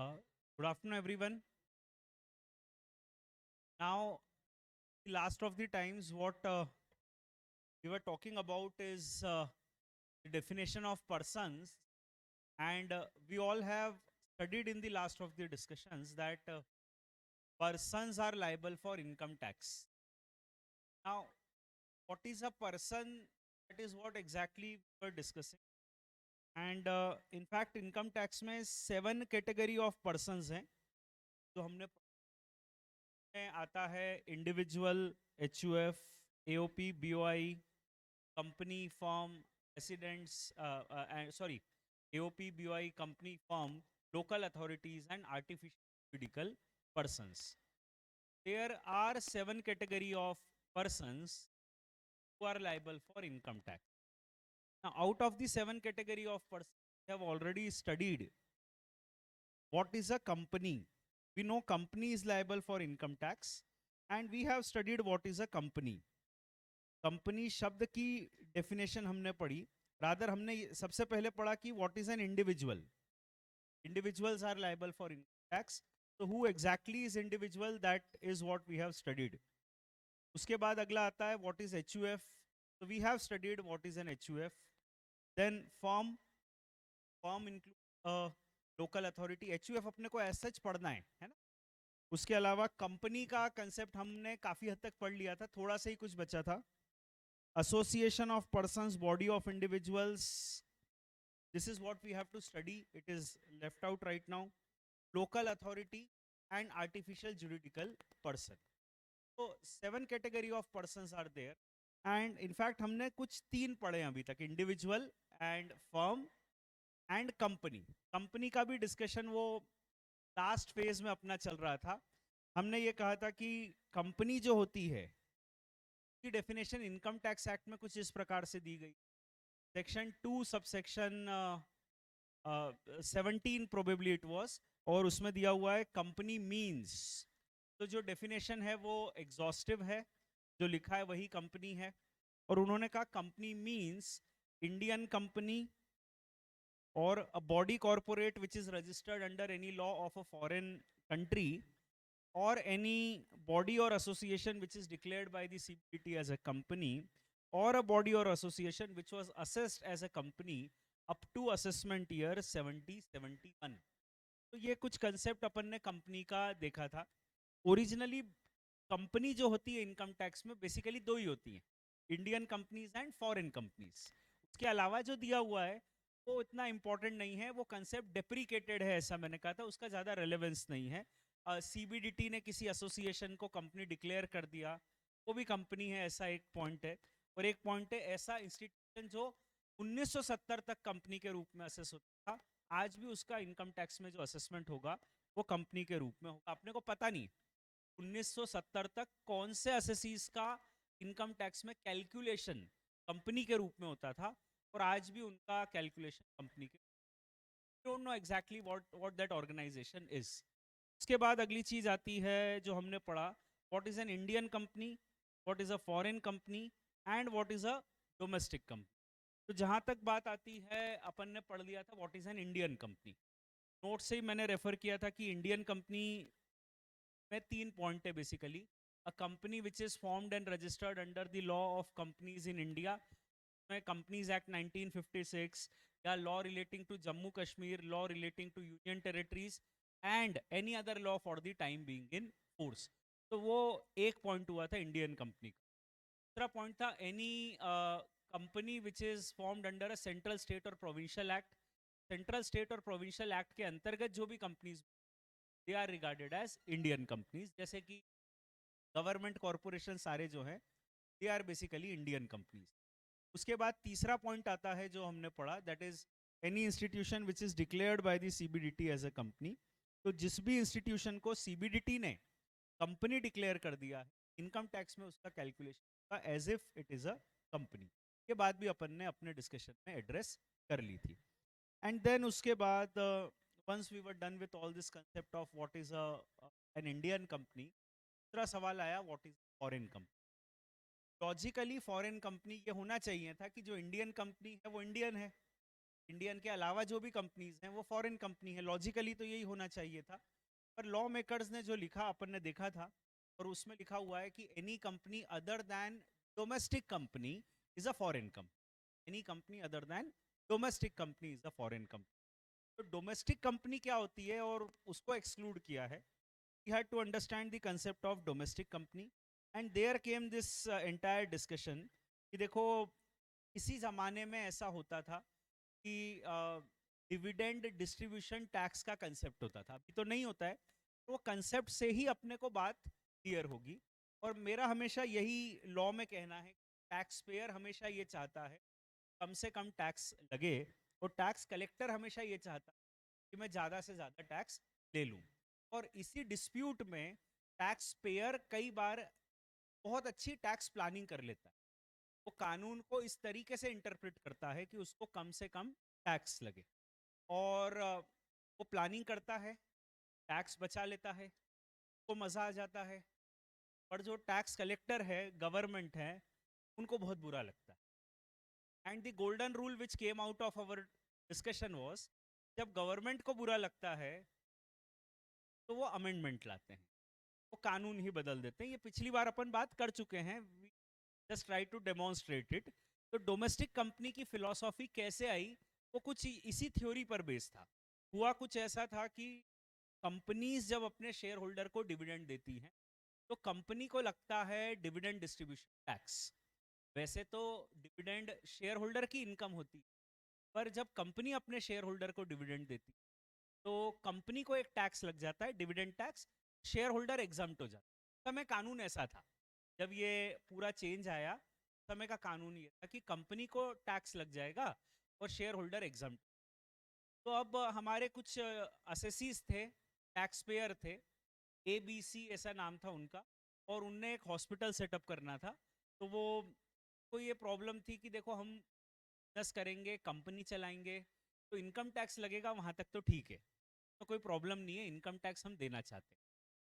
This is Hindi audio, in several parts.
Good afternoon, everyone. Now, the last of the times, what we were talking about is the definition of persons, and we all have studied in the last of the discussions that persons are liable for income tax. Now, what is a person? That is what exactly we were discussing. And in fact, income tax में 7 category of persons हैं जो हमने में आता है individual HUF AOP BOI company form residents sorry AOP BOI company firm local authorities and artificial juridical persons. There are 7 category of persons who are liable for income tax. Now out of the 7 category of persons we have already studied what is a company. We know company is liable for income tax and we have studied what is a company. Company शब्द की डेफिनेशन हमने पढ़ी, रादर हमने सबसे पहले पढ़ा कि what is an individual. Individuals are liable for income tax. तो who exactly is individual, that is what we have studied. उसके बाद अगला आता है व्हाट इज HUF. तो we have studied what is an HUF. Then form, form include local authority. HUF अपने को एज सच पढ़ना है ना. उसके अलावा कंपनी का कंसेप्ट हमने काफी हद तक पढ़ लिया था, थोड़ा सा ही कुछ बचा था. Association of persons, body of individuals, this is what we have to study. It is left out right now. Local authority and artificial juridical person. So 7 category of persons are there, and in fact हमने कुछ 3 पढ़े अभी तक, individual and firm and company. Company का भी डिस्कशन वो लास्ट फेज में अपना चल रहा था. हमने ये कहा था कि कंपनी जो होती है की डेफिनेशन इनकम टैक्स एक्ट में कुछ इस प्रकार से दी गई. Section 2 subsection 17 probably it was, और उसमें दिया हुआ है कंपनी मींस. तो जो डेफिनेशन है वो एग्जॉस्टिव है, जो लिखा है वही कंपनी है. और उन्होंने कहा कंपनी मींस इंडियन कंपनी और a body corporate which is registered under any law of a foreign country or any body or association which is declared by the CBDT as a company, or a body or association which was assessed as a company up to assessment year 70-71. तो ये कुछ कंसेप्ट अपन ने कंपनी का देखा था. ओरिजिनली कंपनी जो होती है इनकम टैक्स में बेसिकली दो ही होती हैं, Indian companies and foreign companies. उसके अलावा जो दिया हुआ है वो इतना इंपॉर्टेंट नहीं है, वो कंसेप्ट डेप्रिकेटेड है ऐसा मैंने कहा था, उसका ज़्यादा रेलेवेंस नहीं है. CBDT ने किसी एसोसिएशन को कंपनी डिक्लेयर कर दिया, वो भी कंपनी है, ऐसा एक पॉइंट है. और एक पॉइंट है ऐसा इंस्टीट्यूशन जो 1970 तक कंपनी के रूप में असेस होता था, आज भी उसका इनकम टैक्स में जो असेसमेंट होगा वो कंपनी के रूप में होगा. अपने को पता नहीं 1970 तक कौन से असेसीज का इनकम टैक्स में कैलकुलेशन कंपनी के रूप में होता था, और आज भी उनका कैलकुलेशन कंपनी के. Don't know exactly what that organisation is. उसके बाद अगली चीज आती है जो हमने पढ़ा, what is an Indian company, what is a foreign company and what is a domestic company. तो जहां तक बात आती है अपन ने पढ़ लिया था what is an Indian company. Note से ही मैंने रेफर किया था कि इंडियन कंपनी में 3 पॉइंट है basically. A company which is formed and registered under the law of companies in India, companies act 1956, या law relating to Jammu Kashmir, law relating to union territories and any other law for the time being in force. तो वो एक पॉइंट हुआ था इंडियन कंपनी का. दूसरा पॉइंट था any company which is formed under a central state और प्रोविंशियल एक्ट. सेंट्रल स्टेट और प्रोविंशियल एक्ट के अंतर्गत जो भी companies, they are regarded as Indian companies. जैसे कि गवर्नमेंट कॉरपोरेशन सारे जो हैं they are basically Indian companies. उसके बाद तीसरा पॉइंट आता है जो हमने पढ़ा, that is any institution which is declared by the CBDT as a company. तो जिस भी इंस्टीट्यूशन को CBDT ने कंपनी डिक्लेयर कर दिया है, इनकम टैक्स में उसका कैलकुलेशन का as if it is a company. ये बात भी अपन ने अपने डिस्कशन में एड्रेस कर ली थी. एंड देन उसके बाद once we were done with all this concept of what is an Indian company, दूसरा सवाल आया what is foreign company. Logically foreign company ये होना चाहिए था कि जो इंडियन कंपनी है वो इंडियन है, इंडियन के अलावा जो भी कंपनीज हैं वो फॉरेन कंपनी है, लॉजिकली तो यही होना चाहिए था। पर लॉ मेकर्स ने जो लिखा अपन ने देखा था, और उसमें लिखा हुआ है कि any company other than domestic company is a foreign company. Any company other than domestic company is a foreign company. तो डोमेस्टिक कंपनी क्या होती है और उसको एक्सक्लूड किया है। We had to understand the concept of domestic company, and there came this entire discussion कि देखो इसी ज़माने में ऐसा होता था कि डिविडेंड डिस्ट्रीब्यूशन टैक्स का कंसेप्ट होता था, अभी तो नहीं होता है। तो वो कंसेप्ट से ही अपने को बात क्लियर होगी। और मेरा हमेशा यही लॉ में कहना है, टैक्स पेयर हमेशा ये चाहता है कम से कम टैक्स लगे, और टैक्स कलेक्टर हमेशा ये चाहता है कि मैं ज़्यादा से ज़्यादा टैक्स ले लूँ। और इसी डिस्प्यूट में टैक्स पेयर कई बार बहुत अच्छी टैक्स प्लानिंग कर लेता है। वो कानून को इस तरीके से इंटरप्रेट करता है कि उसको कम से कम टैक्स लगे, और वो प्लानिंग करता है, टैक्स बचा लेता है, तो मज़ा आ जाता है। पर जो टैक्स कलेक्टर है, गवर्नमेंट है, उनको बहुत बुरा लगता है। And the golden rule which came out of our discussion was, जब गवर्नमेंट को बुरा लगता है तो वो अमेंडमेंट लाते हैं, वो कानून ही बदल देते हैं। ये पिछली बार अपन बात कर चुके हैं, just try to demonstrate it. तो डोमेस्टिक कंपनी की फिलॉसफी कैसे आई, वो कुछ इसी थ्योरी पर बेस था। हुआ कुछ ऐसा था कि कंपनीज जब अपने शेयर होल्डर को डिविडेंड देती हैं, तो कंपनी को लगता है डिविडेंड डिस्ट्रीब्यूशन टैक्स। वैसे तो डिविडेंड शेयर होल्डर की इनकम होती है, पर जब कंपनी अपने शेयर होल्डर को डिविडेंड देती तो कंपनी को एक टैक्स लग जाता है, dividend tax. Share holder exempt हो जाता है। समय कानून ऐसा था, जब ये पूरा चेंज आया, समय का कानून ये था कि कंपनी को टैक्स लग जाएगा और शेयर होल्डर एग्जम्प्ट। तो अब हमारे कुछ असेसीज थे, टैक्स पेयर थे, ABC ऐसा नाम था उनका, और उनने एक हॉस्पिटल सेटअप करना था। तो वो को ये प्रॉब्लम थी कि देखो हम बिजनेस करेंगे, कंपनी चलाएंगे, तो इनकम टैक्स लगेगा, वहाँ तक तो ठीक है, तो कोई प्रॉब्लम नहीं है, इनकम टैक्स हम देना चाहते हैं।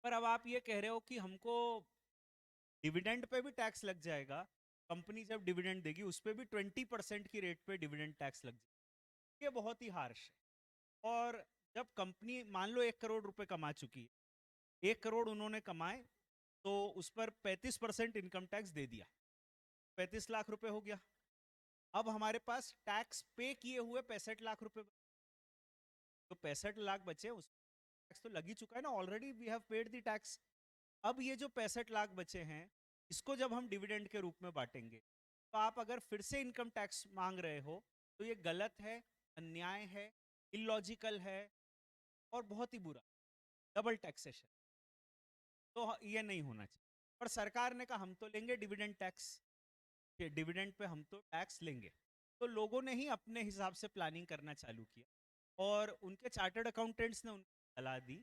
पर अब आप ये कह रहे हो कि हमको डिविडेंड पे भी टैक्स लग जाएगा, कंपनी जब डिविडेंड देगी उस पर भी 20% की रेट पे डिविडेंड टैक्स लग जाएगा, ये बहुत ही हार्श है। और जब कंपनी मान लो 1 करोड़ रुपए कमा चुकी है, 1 करोड़ उन्होंने कमाए, तो उस पर 35% इनकम टैक्स दे दिया, 35 लाख रुपए हो गया। अब हमारे पास टैक्स पे किए हुए 65 लाख रुपए, तो 65 लाख बचे, उस टैक्स तो लग ही चुका है ना, already we have paid the tax. अब ये जो 65 लाख बचे हैं, इसको जब हम डिविडेंड के रूप में बांटेंगे, तो आप अगर फिर से इनकम टैक्स मांग रहे हो तो ये गलत है, अन्याय है, इलॉजिकल है, और बहुत ही बुरा, डबल टैक्सेशन। तो ये नहीं होना चाहिए। पर सरकार ने कहा हम तो लेंगे डिविडेंड टैक्स, डिविडेंड पे हम तो टैक्स लेंगे। तो लोगों ने ही अपने हिसाब से प्लानिंग करना चालू किया, और उनके चार्टर्ड अकाउंटेंट्स ने उनको सलाह दी,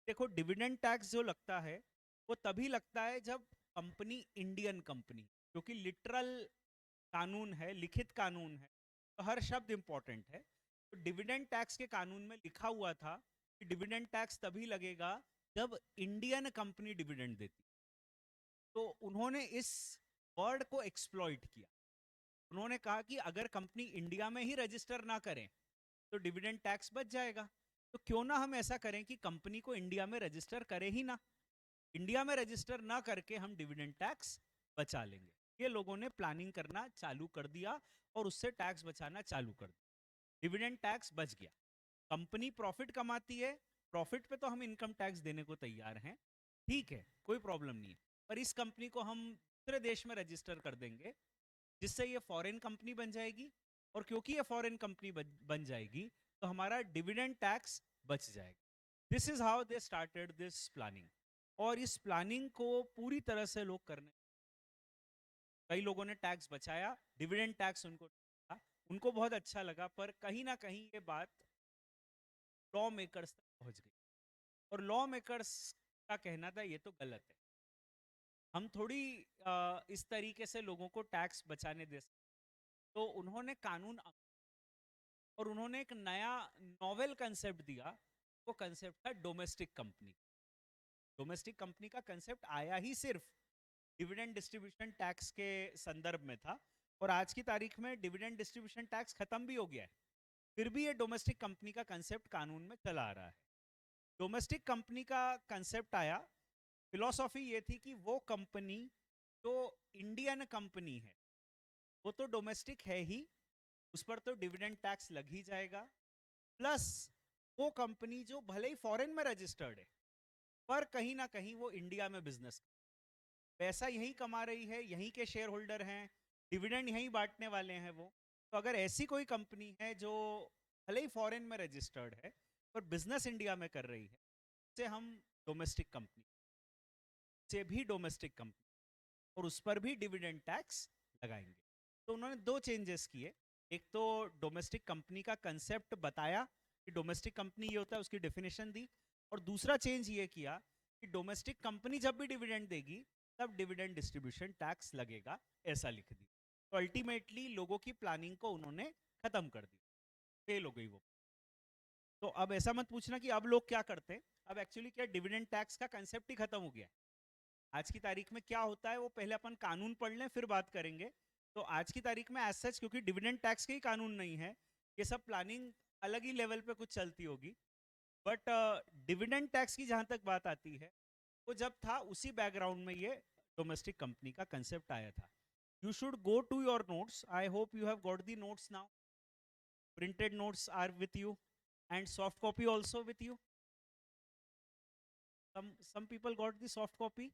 देखो डिविडेंड टैक्स जो लगता है वो तभी लगता है जब कंपनी इंडियन कंपनी, क्योंकि लिटरल कानून है, लिखित कानून है, तो हर शब्द इंपॉर्टेंट है। तो डिविडेंड टैक्स के कानून में लिखा हुआ था कि डिविडेंड टैक्स तभी लगेगा जब इंडियन कंपनी डिविडेंड देती। तो उन्होंने इस वर्ड को एक्सप्लॉइट किया। उन्होंने कहा कि अगर कंपनी इंडिया में ही रजिस्टर ना करें तो डिविडेंड टैक्स बच जाएगा, तो क्यों ना हम ऐसा करें कि कंपनी को इंडिया में रजिस्टर करें ही ना, इंडिया में रजिस्टर ना करके हम डिविडेंड टैक्स बचा लेंगे। ये लोगों ने प्लानिंग करना चालू कर दिया और उससे टैक्स बचाना चालू कर दिया, डिविडेंड टैक्स बच गया। कंपनी प्रॉफिट कमाती है, प्रॉफिट पे तो हम इनकम टैक्स देने को तैयार हैं, ठीक है, कोई प्रॉब्लम नहीं है। पर इस कंपनी को हम दूसरे देश में रजिस्टर कर देंगे, जिससे ये फॉरेन कंपनी बन जाएगी, और क्योंकि ये फॉरेन कंपनी बन जाएगी तो हमारा डिविडेंड टैक्स बच जाएगा। This is how they started this planning. और इस प्लानिंग को पूरी तरह से लोग करने, कई लोगों ने टैक्स बचाया, डिविडेंड टैक्स उनको था, उनको बहुत अच्छा लगा, पर कहीं ना कहीं ये बात लॉ मेकर्स तक पहुंच गई, और लॉ मेकर्स का कहना था ये तो गलत है, हम थोड़ी इस तरीके से लोगों को टैक्स बचाने दे सकते। तो उन्होंने कानून और उन्होंने एक नया नॉवेल कंसेप्ट दिया, वो कंसेप्ट था डोमेस्टिक कंपनी। डोमेस्टिक कंपनी का कंसेप्ट आया ही सिर्फ डिविडेंड डिस्ट्रीब्यूशन टैक्स के संदर्भ में था, और आज की तारीख में डिविडेंड डिस्ट्रीब्यूशन टैक्स खत्म भी हो गया है। फिर भी ये डोमेस्टिक कंपनी का कंसेप्ट कानून में चला आ रहा है। डोमेस्टिक कंपनी का कंसेप्ट आया, फिलॉसफी ये थी कि वो कंपनी जो इंडियन कंपनी है वो तो डोमेस्टिक है ही, उस पर तो डिविडेंड टैक्स लग ही जाएगा, प्लस वो कंपनी जो भले ही फॉरेन में रजिस्टर्ड है पर कहीं ना कहीं वो इंडिया में बिजनेस, पैसा यहीं कमा रही है, यहीं के शेयर होल्डर हैं, डिविडेंड यहीं बांटने वाले हैं वो। तो अगर ऐसी कोई कंपनी है जो भले ही फॉरेन में रजिस्टर्ड है पर बिजनेस इंडिया में कर रही है, उसे हम डोमेस्टिक कंपनी, से भी डोमेस्टिक कंपनी, और उस पर भी डिविडेंड टैक्स लगाएंगे। तो उन्होंने दो चेंजेस किए। एक तो डोमेस्टिक कंपनी का कंसेप्ट बताया कि डोमेस्टिक कंपनी ये होता है, उसकी डेफिनेशन दी, और दूसरा चेंज ये किया कि डोमेस्टिक कंपनी जब भी डिविडेंड देगी तब डिविडेंड डिस्ट्रीब्यूशन टैक्स लगेगा, ऐसा लिख दिया। तो अल्टीमेटली लोगों की प्लानिंग को उन्होंने खत्म कर दिया, फेल हो गई वो। तो अब ऐसा मत पूछना कि अब लोग क्या करते हैं, अब एक्चुअली क्या डिविडेंड टैक्स का कंसेप्ट ही खत्म हो गया है। आज की तारीख में क्या होता है वो पहले अपन कानून पढ़ लें फिर बात करेंगे। तो आज की तारीख में एज सच क्योंकि डिविडेंड टैक्स के ही कानून नहीं है, ये सब प्लानिंग अलग ही लेवल पे कुछ चलती होगी, बट डिविडेंड टैक्स की जहां तक बात आती है, वो जब था उसी बैकग्राउंड में ये डोमेस्टिक कंपनी का कंसेप्ट आया था। You should go to your notes, I hope you have got the notes now, printed notes are with you and soft copy also with you. some people got the soft copy,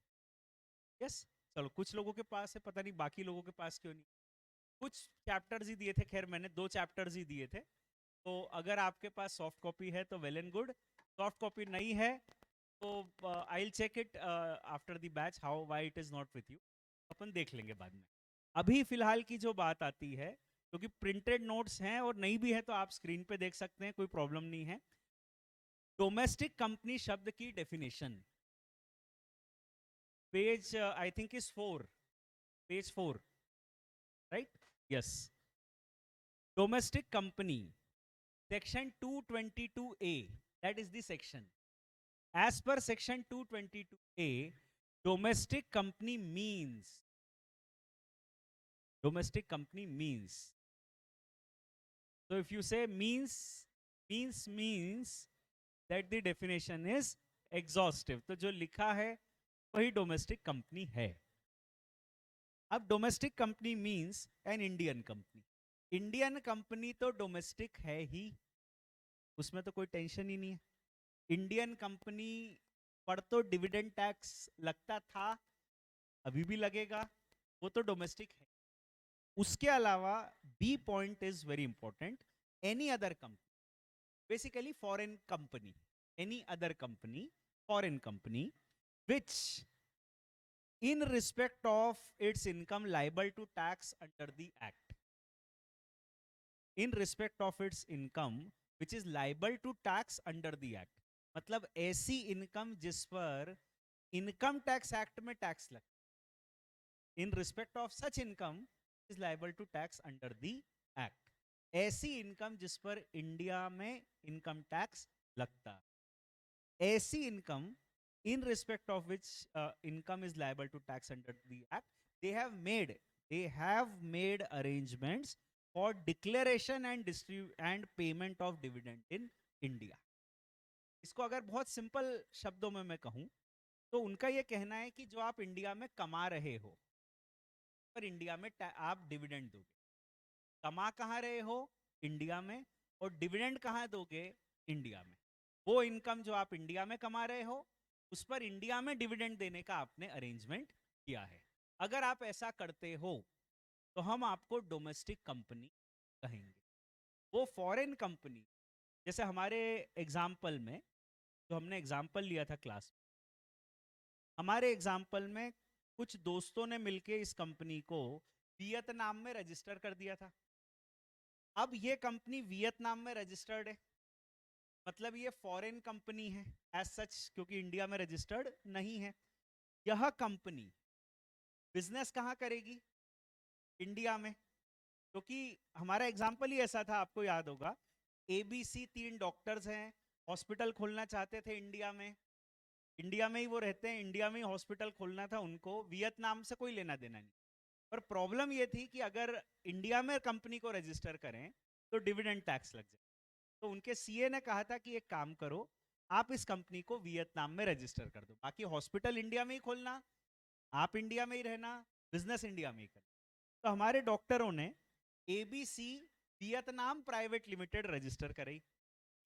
yes। चलो कुछ लोगों के पास है, पता नहीं बाकी लोगों के पास क्यों नहीं। कुछ चैप्टर्स ही दिए थे, खैर मैंने 2 चैप्टर्स ही दिए थे, तो अगर आपके पास सॉफ्ट कॉपी है तो well and good, soft copy नहीं है तो I will check it after the batch how why it is not with you, अपन देख लेंगे बाद में। अभी फिलहाल की जो बात आती है, क्योंकि प्रिंटेड नोट्स हैं और नहीं भी है तो आप स्क्रीन पे देख सकते हैं, कोई प्रॉब्लम नहीं है। डोमेस्टिक कंपनी शब्द की definition, page I think is 4, page 4, right, yes. Domestic company, section 222A, that is the section. As per section 222A, domestic company means, domestic company means, so if you say means that the definition is exhaustive, तो जो लिखा है वही डोमेस्टिक कंपनी है। अब domestic company means N Indian company, Indian company तो डोमेस्टिक है ही, उसमें तो कोई टेंशन ही नहीं है। इंडियन कंपनी पर तो डिविडेंड टैक्स लगता था, अभी भी लगेगा, वो तो डोमेस्टिक है। उसके अलावा B point is very important, any other company, basically foreign company, any other company, foreign company which in respect of its income liable to tax under the act, in respect of its income which is liable to tax under the act, मतलब ऐसी इनकम जिस पर इनकम टैक्स एक्ट में टैक्स लगता, in respect of such income is liable to tax under the act, ऐसी इनकम जिस पर इंडिया में इनकम टैक्स लगता, ऐसी income in respect of which income is liable to tax under the act, they have made arrangements for declaration and payment of dividend in India। इसको अगर बहुत सिंपल शब्दों में मैं कहूं तो उनका ये कहना है कि जो आप इंडिया में कमा रहे हो पर इंडिया में आप डिविडेंड दोगे, कमा कहाँ रहे हो, इंडिया में, और डिविडेंड कहाँ दोगे, इंडिया में। वो इनकम जो आप इंडिया में कमा रहे हो उस पर इंडिया में डिविडेंड देने का आपने अरेंजमेंट किया है। अगर आप ऐसा करते हो तो हम आपको डोमेस्टिक कंपनी कहेंगे। वो फॉरेन कंपनी, जैसे हमारे एग्जाम्पल में, जो हमने एग्जाम्पल लिया था क्लास में, हमारे एग्जाम्पल में कुछ दोस्तों ने मिलके इस कंपनी को वियतनाम में रजिस्टर कर दिया था। अब ये कंपनी वियतनाम में रजिस्टर्ड है, मतलब ये फॉरेन कंपनी है एज सच, क्योंकि इंडिया में रजिस्टर्ड नहीं है। यह कंपनी बिजनेस कहाँ करेगी, इंडिया में, क्योंकि हमारा एग्जाम्पल ही ऐसा था, आपको याद होगा, ABC 3 डॉक्टर्स हैं, हॉस्पिटल खोलना चाहते थे इंडिया में, इंडिया में ही वो रहते हैं, इंडिया में ही हॉस्पिटल खोलना था उनको, वियतनाम से कोई लेना देना नहीं। पर प्रॉब्लम ये थी कि अगर इंडिया में कंपनी को रजिस्टर करें तो डिविडेंड टैक्स लग जाए, तो उनके सीए ने कहा था कि एक काम करो, आप इस कंपनी को वियतनाम में रजिस्टर कर दो, बाकी हॉस्पिटल इंडिया में ही खोलना, आप इंडिया में ही रहना, बिजनेस इंडिया में ही करना। तो हमारे डॉक्टरों ने ABC Vietnam private limited register कराई।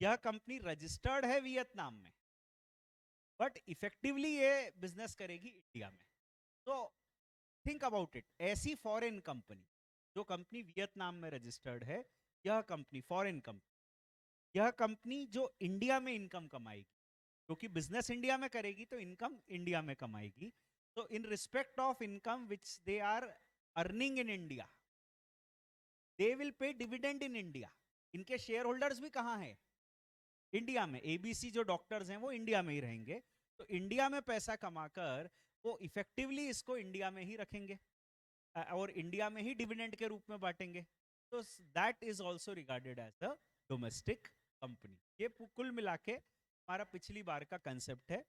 यह कंपनी रजिस्टर्ड है वियतनाम में, बट इफेक्टिवली ये बिजनेस करेगी इंडिया में। तो थिंक अबाउट इट, ऐसी फॉरेन कंपनी, जो कंपनी वियतनाम में रजिस्टर्ड है, यह कंपनी फॉरेन कंपनी, यह कंपनी जो इंडिया में इनकम कमाएगी, क्योंकि बिजनेस इंडिया में करेगी तो इनकम इंडिया में कमाएगी। तो in respect of income which they are earning in India, they will pay dividend in India. इनके शेयर होल्डर्स भी कहाँ हैं? इंडिया में। एबीसी जो डॉक्टर्स हैं वो इंडिया में ही रहेंगे, तो इंडिया में पैसा कमाकर वो इफेक्टिवली इसको इंडिया में ही रखेंगे और इंडिया में ही डिविडेंड के रूप में बांटेंगे। तो that is also regarded as a domestic company. ये कुल मिला के हमारा पिछली बार का कंसेप्ट है,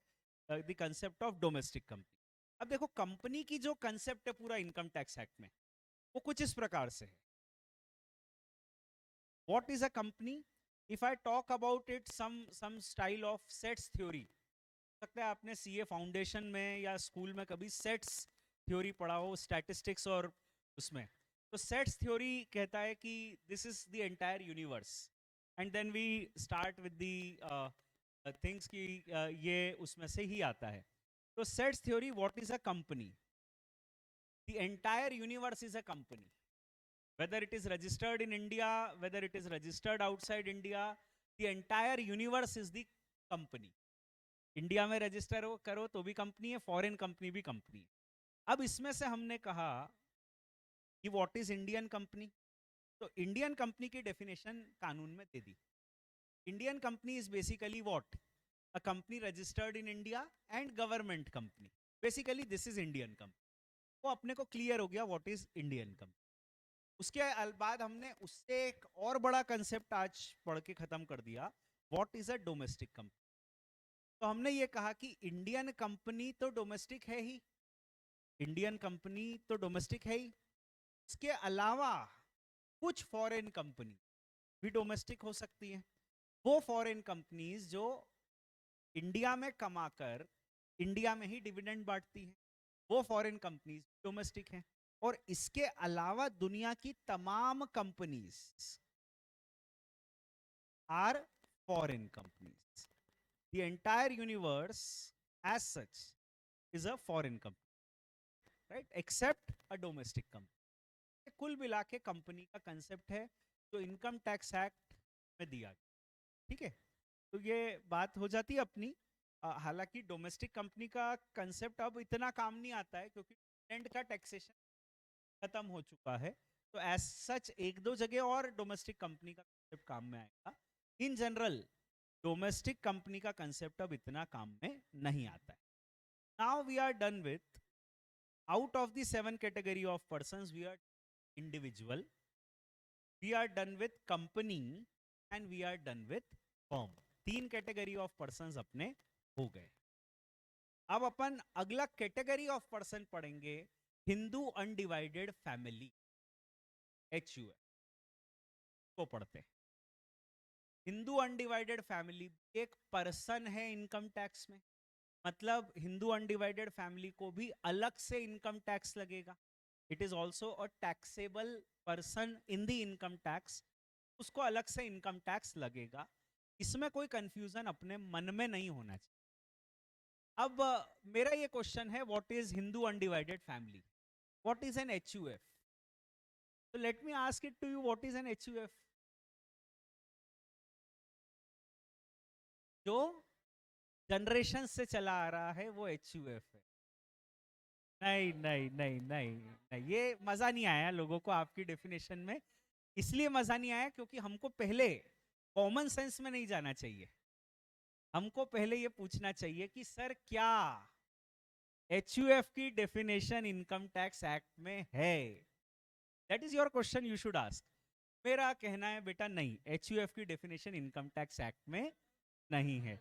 the concept of domestic company. अब देखो कंपनी की जो कंसेप्ट है पूरा इनकम टैक्स एक्ट में, वो कुछ इस प्रकार से है। What is a company? If I talk about it some style of sets theory, सकता है आपने सीए फाउंडेशन में या स्कूल में कभी सेट्स थ्योरी पढ़ा हो, स्टैटिस्टिक्स और उसमें। तो सेट्स थ्योरी कहता है कि this is the entire universe and then we start with the things की ये उसमें से ही आता है। तो sets theory, what is a company? The entire universe is a company, whether it is registered in India, whether it is registered outside India, the entire universe is the company. India में रजिस्टर करो तो भी कंपनी है, फॉरेन कंपनी भी कंपनी है। अब इसमें से हमने कहा कि व्हाट इज इंडियन कंपनी, तो इंडियन कंपनी की डेफिनेशन कानून में दे दी। Indian company is basically what? A company registered in India and government company, basically this is Indian company. वो अपने को क्लियर हो गया व्हाट इज इंडियन कंपनी। उसके बाद हमने उससे एक और बड़ा कंसेप्ट आज पढ़ के खत्म कर दिया, what is a domestic company. तो हमने ये कहा कि इंडियन कंपनी तो डोमेस्टिक है ही, इंडियन कंपनी तो डोमेस्टिक है ही, इसके अलावा कुछ फॉरेन कंपनी भी डोमेस्टिक हो सकती हैं। वो फॉरेन कंपनीज जो इंडिया में कमाकर इंडिया में ही डिविडेंड बांटती हैं, वो फॉरेन कंपनीज डोमेस्टिक हैं। और इसके अलावा दुनिया की तमाम companies are foreign companies. The entire universe as such is a foreign company, right, except a domestic company. कुल मिला के कंपनी का कंसेप्ट है जो इनकम टैक्स एक्ट में दिया गया। ठीक है, तो ये बात हो जाती है अपनी। हालांकि डोमेस्टिक कंपनी का कंसेप्ट अब इतना काम नहीं आता है क्योंकि डिविडेंड का टैक्सेशन खत्म हो चुका है। तो एज सच एक दो जगह और डोमेस्टिक कंपनी का कंसेप्ट काम में आएगा। इन जनरल डोमेस्टिक कंपनी का कंसेप्ट अब इतना काम में नहीं आता है। Now we are done with, out of the 7 category of persons we are individual, we are done with company and we are done with firm. 3 category of persons अपने हो गए। अब अपन अगला कैटेगरी ऑफ पर्सन पढ़ेंगे, हिंदू अनडिवाइडेड फैमिली, HUF को पढ़ते हैं। हिंदू अनडिवाइडेड फैमिली एक पर्सन है इनकम टैक्स में, मतलब हिंदू अनडिवाइडेड फैमिली को भी अलग से इनकम टैक्स लगेगा। It is also a taxable person in the income tax, उसको अलग से इनकम टैक्स लगेगा। इसमें कोई कंफ्यूजन अपने मन में नहीं होना चाहिए। अब मेरा ये क्वेश्चन है, what is Hindu undivided family, what is an HUF? So let me ask it to you, what is an HUF? जो जनरेशन से चला आ रहा है वो HUF है। नहीं नहीं नहीं नहीं नहीं, ये मजा नहीं आया लोगों को आपकी डेफिनेशन में। इसलिए मजा नहीं आया क्योंकि हमको पहले कॉमन सेंस में नहीं जाना चाहिए, हमको पहले ये पूछना चाहिए कि सर क्या HUF की डेफिनेशन इनकम टैक्स एक्ट में है? That is your question, you should ask. मेरा कहना है बेटा नहीं, HUF की डेफिनेशन इनकम टैक्स एक्ट में नहीं है।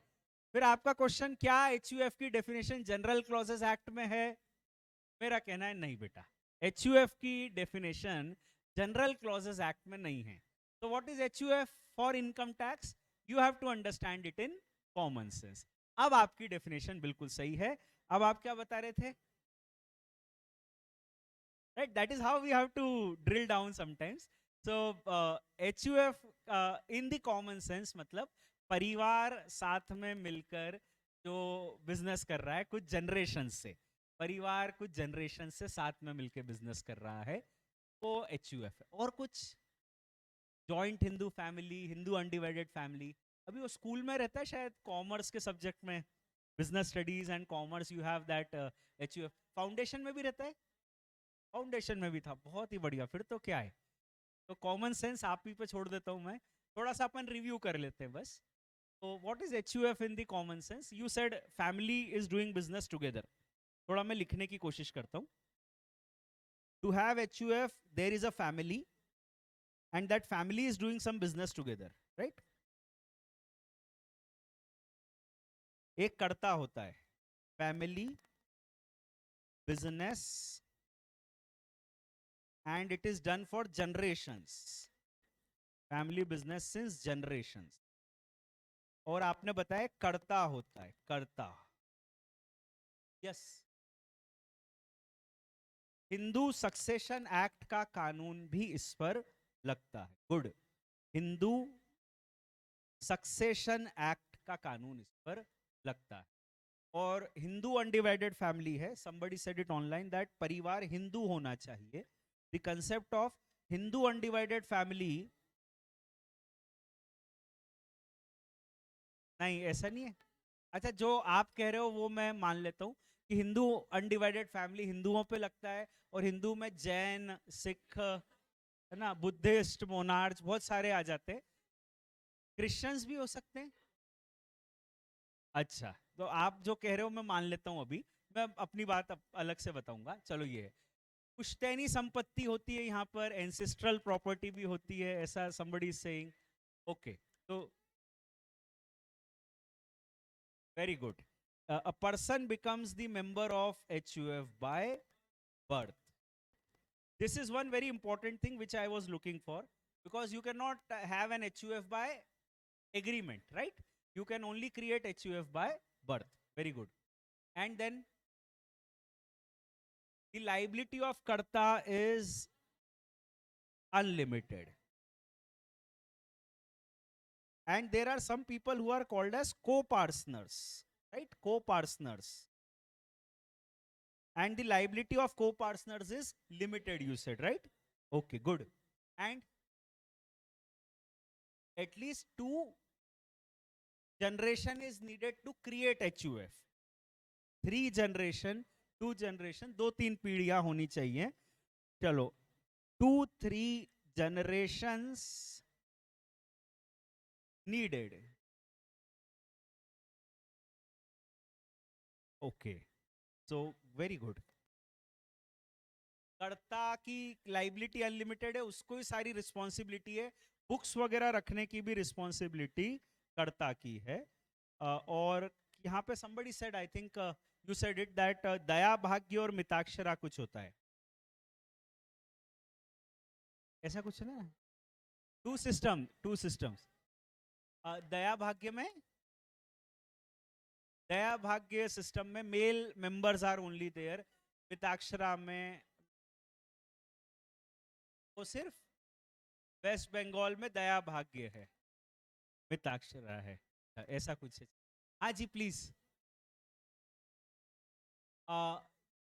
फिर आपका क्वेश्चन, क्या HUF की डेफिनेशन जनरल क्लॉजेस एक्ट में है? मेरा कहना है नहीं बेटा, HUF की डेफिनेशन जनरल क्लॉजेस एक्ट में नहीं है। So what is HUF for income tax? You have to understand it in common sense. अब आपकी डेफिनेशन बिल्कुल सही है. अब आप क्या बता रहे थे? Right, that is how we have to drill down sometimes. So HUF in the common sense मतलब परिवार साथ में मिलकर जो बिजनेस कर रहा है कुछ जनरेशन से, परिवार कुछ जनरेशन से साथ में मिलकर बिजनेस कर रहा है, वो HUF है. और कुछ joint Hindu family, Hindu undivided family, अभी वो स्कूल में रहता है शायद कॉमर्स के सब्जेक्ट में, business studies and commerce, you have that HUF. Foundation में भी रहता है, फाउंडेशन में भी था. बहुत ही बढ़िया, फिर तो क्या है. तो कॉमन सेंस आप ही पे छोड़ देता हूं मैं, थोड़ा सा अपन रिव्यू कर लेते हैं बस. तो what is HUF in the common sense? You said family is doing business together. थोड़ा मैं लिखने की कोशिश करता हूं. To have HUF there is a family and that family is doing some business together, right? एक करता होता है, family business, and it is done for generations. family business since generations. और आपने बताया करता होता है, करता. यस. हिंदू सक्सेशन एक्ट का कानून भी इस पर लगता है. गुड. हिंदू सक्सेशन एक्ट का कानून इस पर लगता है. और हिंदू अनडिवाइडेड फैमिली है. somebody said it online that परिवार हिंदू होना चाहिए. the concept of Hindu undivided family, नहीं ऐसा नहीं है. अच्छा, जो आप कह रहे हो वो मैं मान लेता हूं कि हिंदू अनडिवाइडेड फैमिली हिंदुओं पे लगता है, और हिंदू में जैन, सिख, है ना, बुद्धिस्ट, मोनार्च बहुत सारे आ जाते हैं. क्रिश्चियंस भी हो सकते हैं. अच्छा, तो आप जो कह रहे हो मैं मान लेता हूं. अभी मैं अपनी बात अलग से बताऊंगा. चलो, ये पुश्तैनी संपत्ति होती है यहाँ पर, एंसेस्ट्रल प्रॉपर्टी भी होती है, ऐसा somebody is saying. ओके, तो very good. A person becomes the member of HUF by birth. This is one very important thing which I was looking for, because you cannot have an HUF by agreement, right? You can only create HUF by birth. Very good. And then the liability of karta is unlimited. And there are some people who are called as co-partners, right? Co-partners. And the liability of co-partners is limited, you said, right? Okay, good. And at least 2 generation is needed to create HUF. 3 generation, 2 generation, 2-3 पीढ़ियां होनी चाहिए. चलो, 2-3 generations needed. Okay, so very good. कर्ता की लाइबिलिटी अनलिमिटेड है, उसको ही सारी रिस्पॉन्सिबिलिटी है. बुक्स वगैरह रखने की भी रिस्पॉन्सिबिलिटी कर्ता की है. और यहाँ पे somebody said, I think you said it, that दया, भाग्य और मिताक्षरा कुछ होता है, ऐसा कुछ ना. 2 systems. दया भाग्य में, दया भाग्य सिस्टम में male members are only there. Mitakshara में वो सिर्फ वेस्ट बंगाल में दया भाग्य है, मिताक्षरा है, ऐसा कुछ है. हाँ जी, please.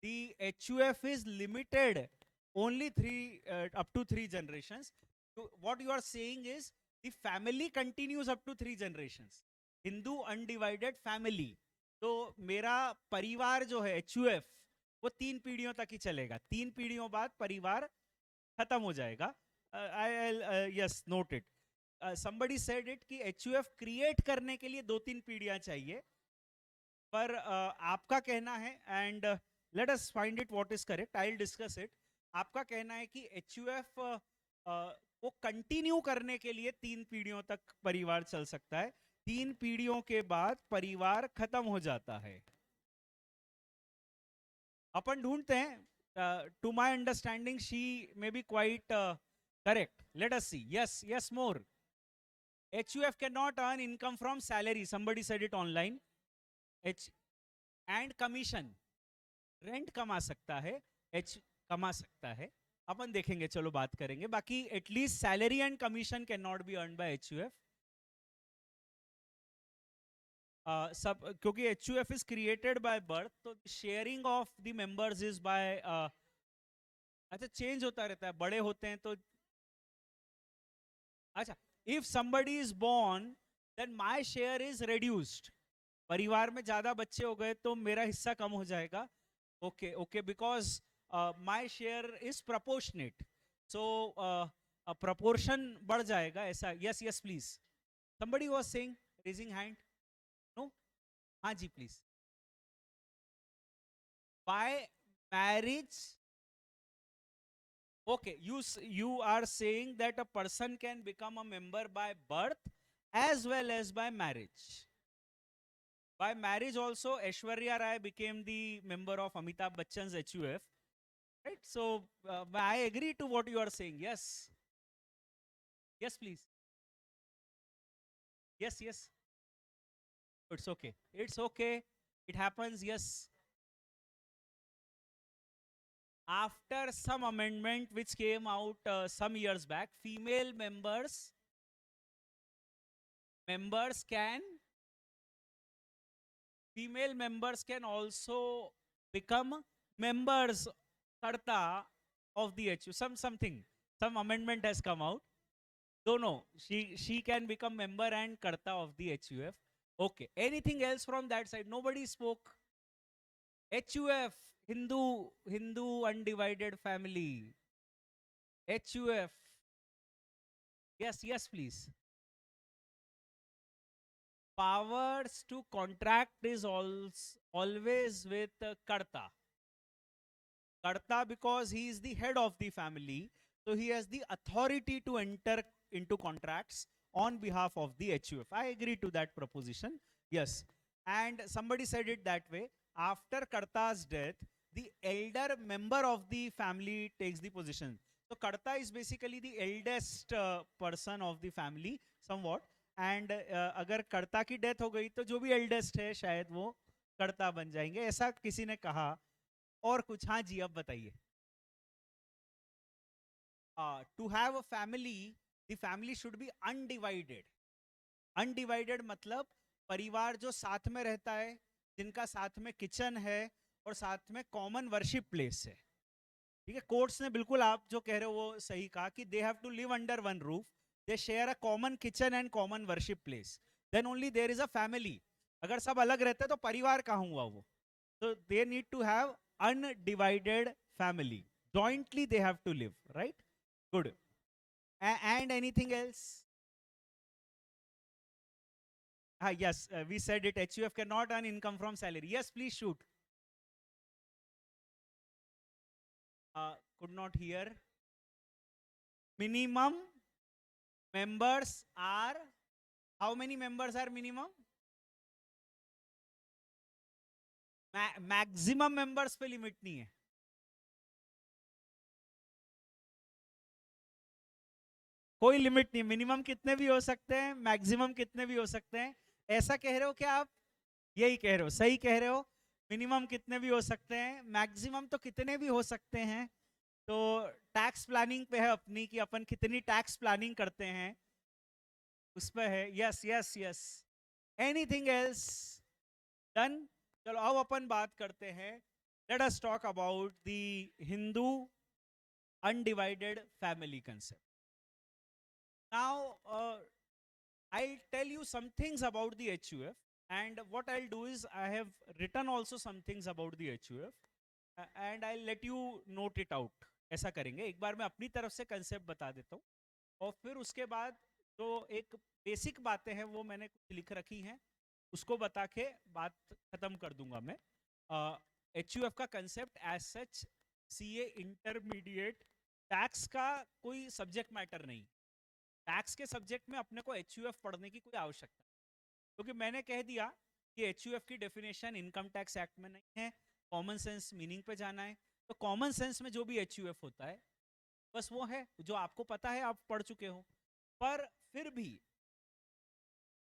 the HUF is limited only 3 up to 3 generations. So what you are saying is the family continues up to 3 generations. Hindu undivided family. तो मेरा परिवार जो है HUF वो 3 पीढ़ियों तक ही चलेगा. 3 पीढ़ियों बाद परिवार खत्म हो जाएगा. yes, note it. Somebody said it कि HUF क्रिएट करने के लिए 2-3 पीढ़ियां चाहिए. पर आपका कहना है, and let us find it what is correct, I will discuss it. आपका कहना है कि HUF को कंटिन्यू करने के लिए 3 पीढ़ियों तक परिवार चल सकता है. 3 पीढ़ियों के बाद परिवार खत्म हो जाता है. अपन ढूंढते हैं. To my understanding she may be quite Correct. Let us see. Yes, yes, more. HUF cannot earn income from salary. Somebody said it online. H and commission. Rent कमा सकता है, एच कमा सकता है, अपन देखेंगे, चलो बात करेंगे. बाकी at least salary and commission can not be earn by HUF. सब क्योंकि HUF is created by birth, तो sharing of the members is by, अच्छा चेंज होता रहता है, बड़े होते हैं तो. अच्छा, if somebody is born then my share is reduced. परिवार में ज्यादा बच्चे हो गए तो मेरा हिस्सा कम हो जाएगा. Okay okay, because my share is proportionate, so proportion बढ़ जाएगा ऐसा. Yes yes please. Somebody was saying, raising hand. No, हाँ जी please. By marriage. Okay, you are saying that a person can become a member by birth as well as by marriage. By marriage also, Aishwarya Rai became the member of Amitabh Bachchan's HUF, right? So I agree to what you are saying. Yes, yes, please. Yes, yes. It's okay. It's okay. It happens. Yes. After some amendment which came out some years back, female members can female members can also become members karta of the HU. Some amendment has come out. So no, she can become member and karta of the HUF. Okay. Anything else from that side? Nobody spoke. HUF, Hindu undivided family. HUF. Yes, yes, please. Powers to contract is always with karta. Karta, because he is the head of the family, so he has the authority to enter into contracts on behalf of the HUF. I agree to that proposition. Yes. And somebody said it that way. After Karta's death, the elder member of the family takes the position. So Karta is basically the eldest person of the family somewhat. And अगर कर्ता की डेथ हो गई तो जो भी एल्डेस्ट है शायद वो कर्ता बन जाएंगे, ऐसा किसी ने कहा. और कुछ? हाँ जी, अब बताइए. To have a family, the family should be undivided. Undivided मतलब परिवार जो साथ में रहता है, जिनका साथ में किचन है और साथ में कॉमन वर्शिप प्लेस है. ठीक है, कोर्ट्स ने बिल्कुल आप जो कह रहे हो वो सही कहा कि they have to live under one roof. They share a common kitchen and common worship place. Then only there is a family. अगर सब अलग रहते तो परिवार कहाँ हुआ वो? So they need to have undivided family. Jointly they have to live, right? Good. And anything else? Yes, we said it. HUF cannot earn income from salary. Yes, please shoot. Could not hear. Minimum members are, how many members are minimum? Maximum members पे लिमिट नहीं है. कोई लिमिट नहीं. मिनिमम कितने भी हो सकते हैं, मैक्सिमम कितने भी हो सकते हैं. ऐसा कह रहे हो क्या आप? यही कह रहे हो, सही कह रहे हो. मिनिमम कितने भी हो सकते हैं, मैक्सिमम तो कितने भी हो सकते हैं. तो टैक्स प्लानिंग पे है अपनी कि अपन कितनी टैक्स प्लानिंग करते हैं उस पे है. Yes yes yes. Anything else? Done. चलो अब अपन बात करते हैं. Let us talk about the Hindu undivided family concept. Now, I'll tell you some things about the HUF, and what I'll do is I have written also some things about the HUF, and I'll let you note it out. ऐसा करेंगे, एक बार मैं अपनी तरफ से कंसेप्ट बता देता हूँ और फिर उसके बाद जो एक बेसिक बातें हैं वो मैंने कुछ लिख रखी हैं, उसको बता के बात खत्म कर दूंगा मैं. HUF का concept as such CA intermediate, tax का कोई सब्जेक्ट मैटर नहीं. टैक्स के सब्जेक्ट में अपने को HUF पढ़ने की कोई आवश्यकता, क्योंकि मैंने कह दिया कि HUF की डेफिनेशन इनकम टैक्स एक्ट में नहीं है, कॉमन सेंस मीनिंग पे जाना है. तो कॉमन सेंस में जो भी HUF होता है बस वो है जो आपको पता है, आप पढ़ चुके हो। पर फिर भी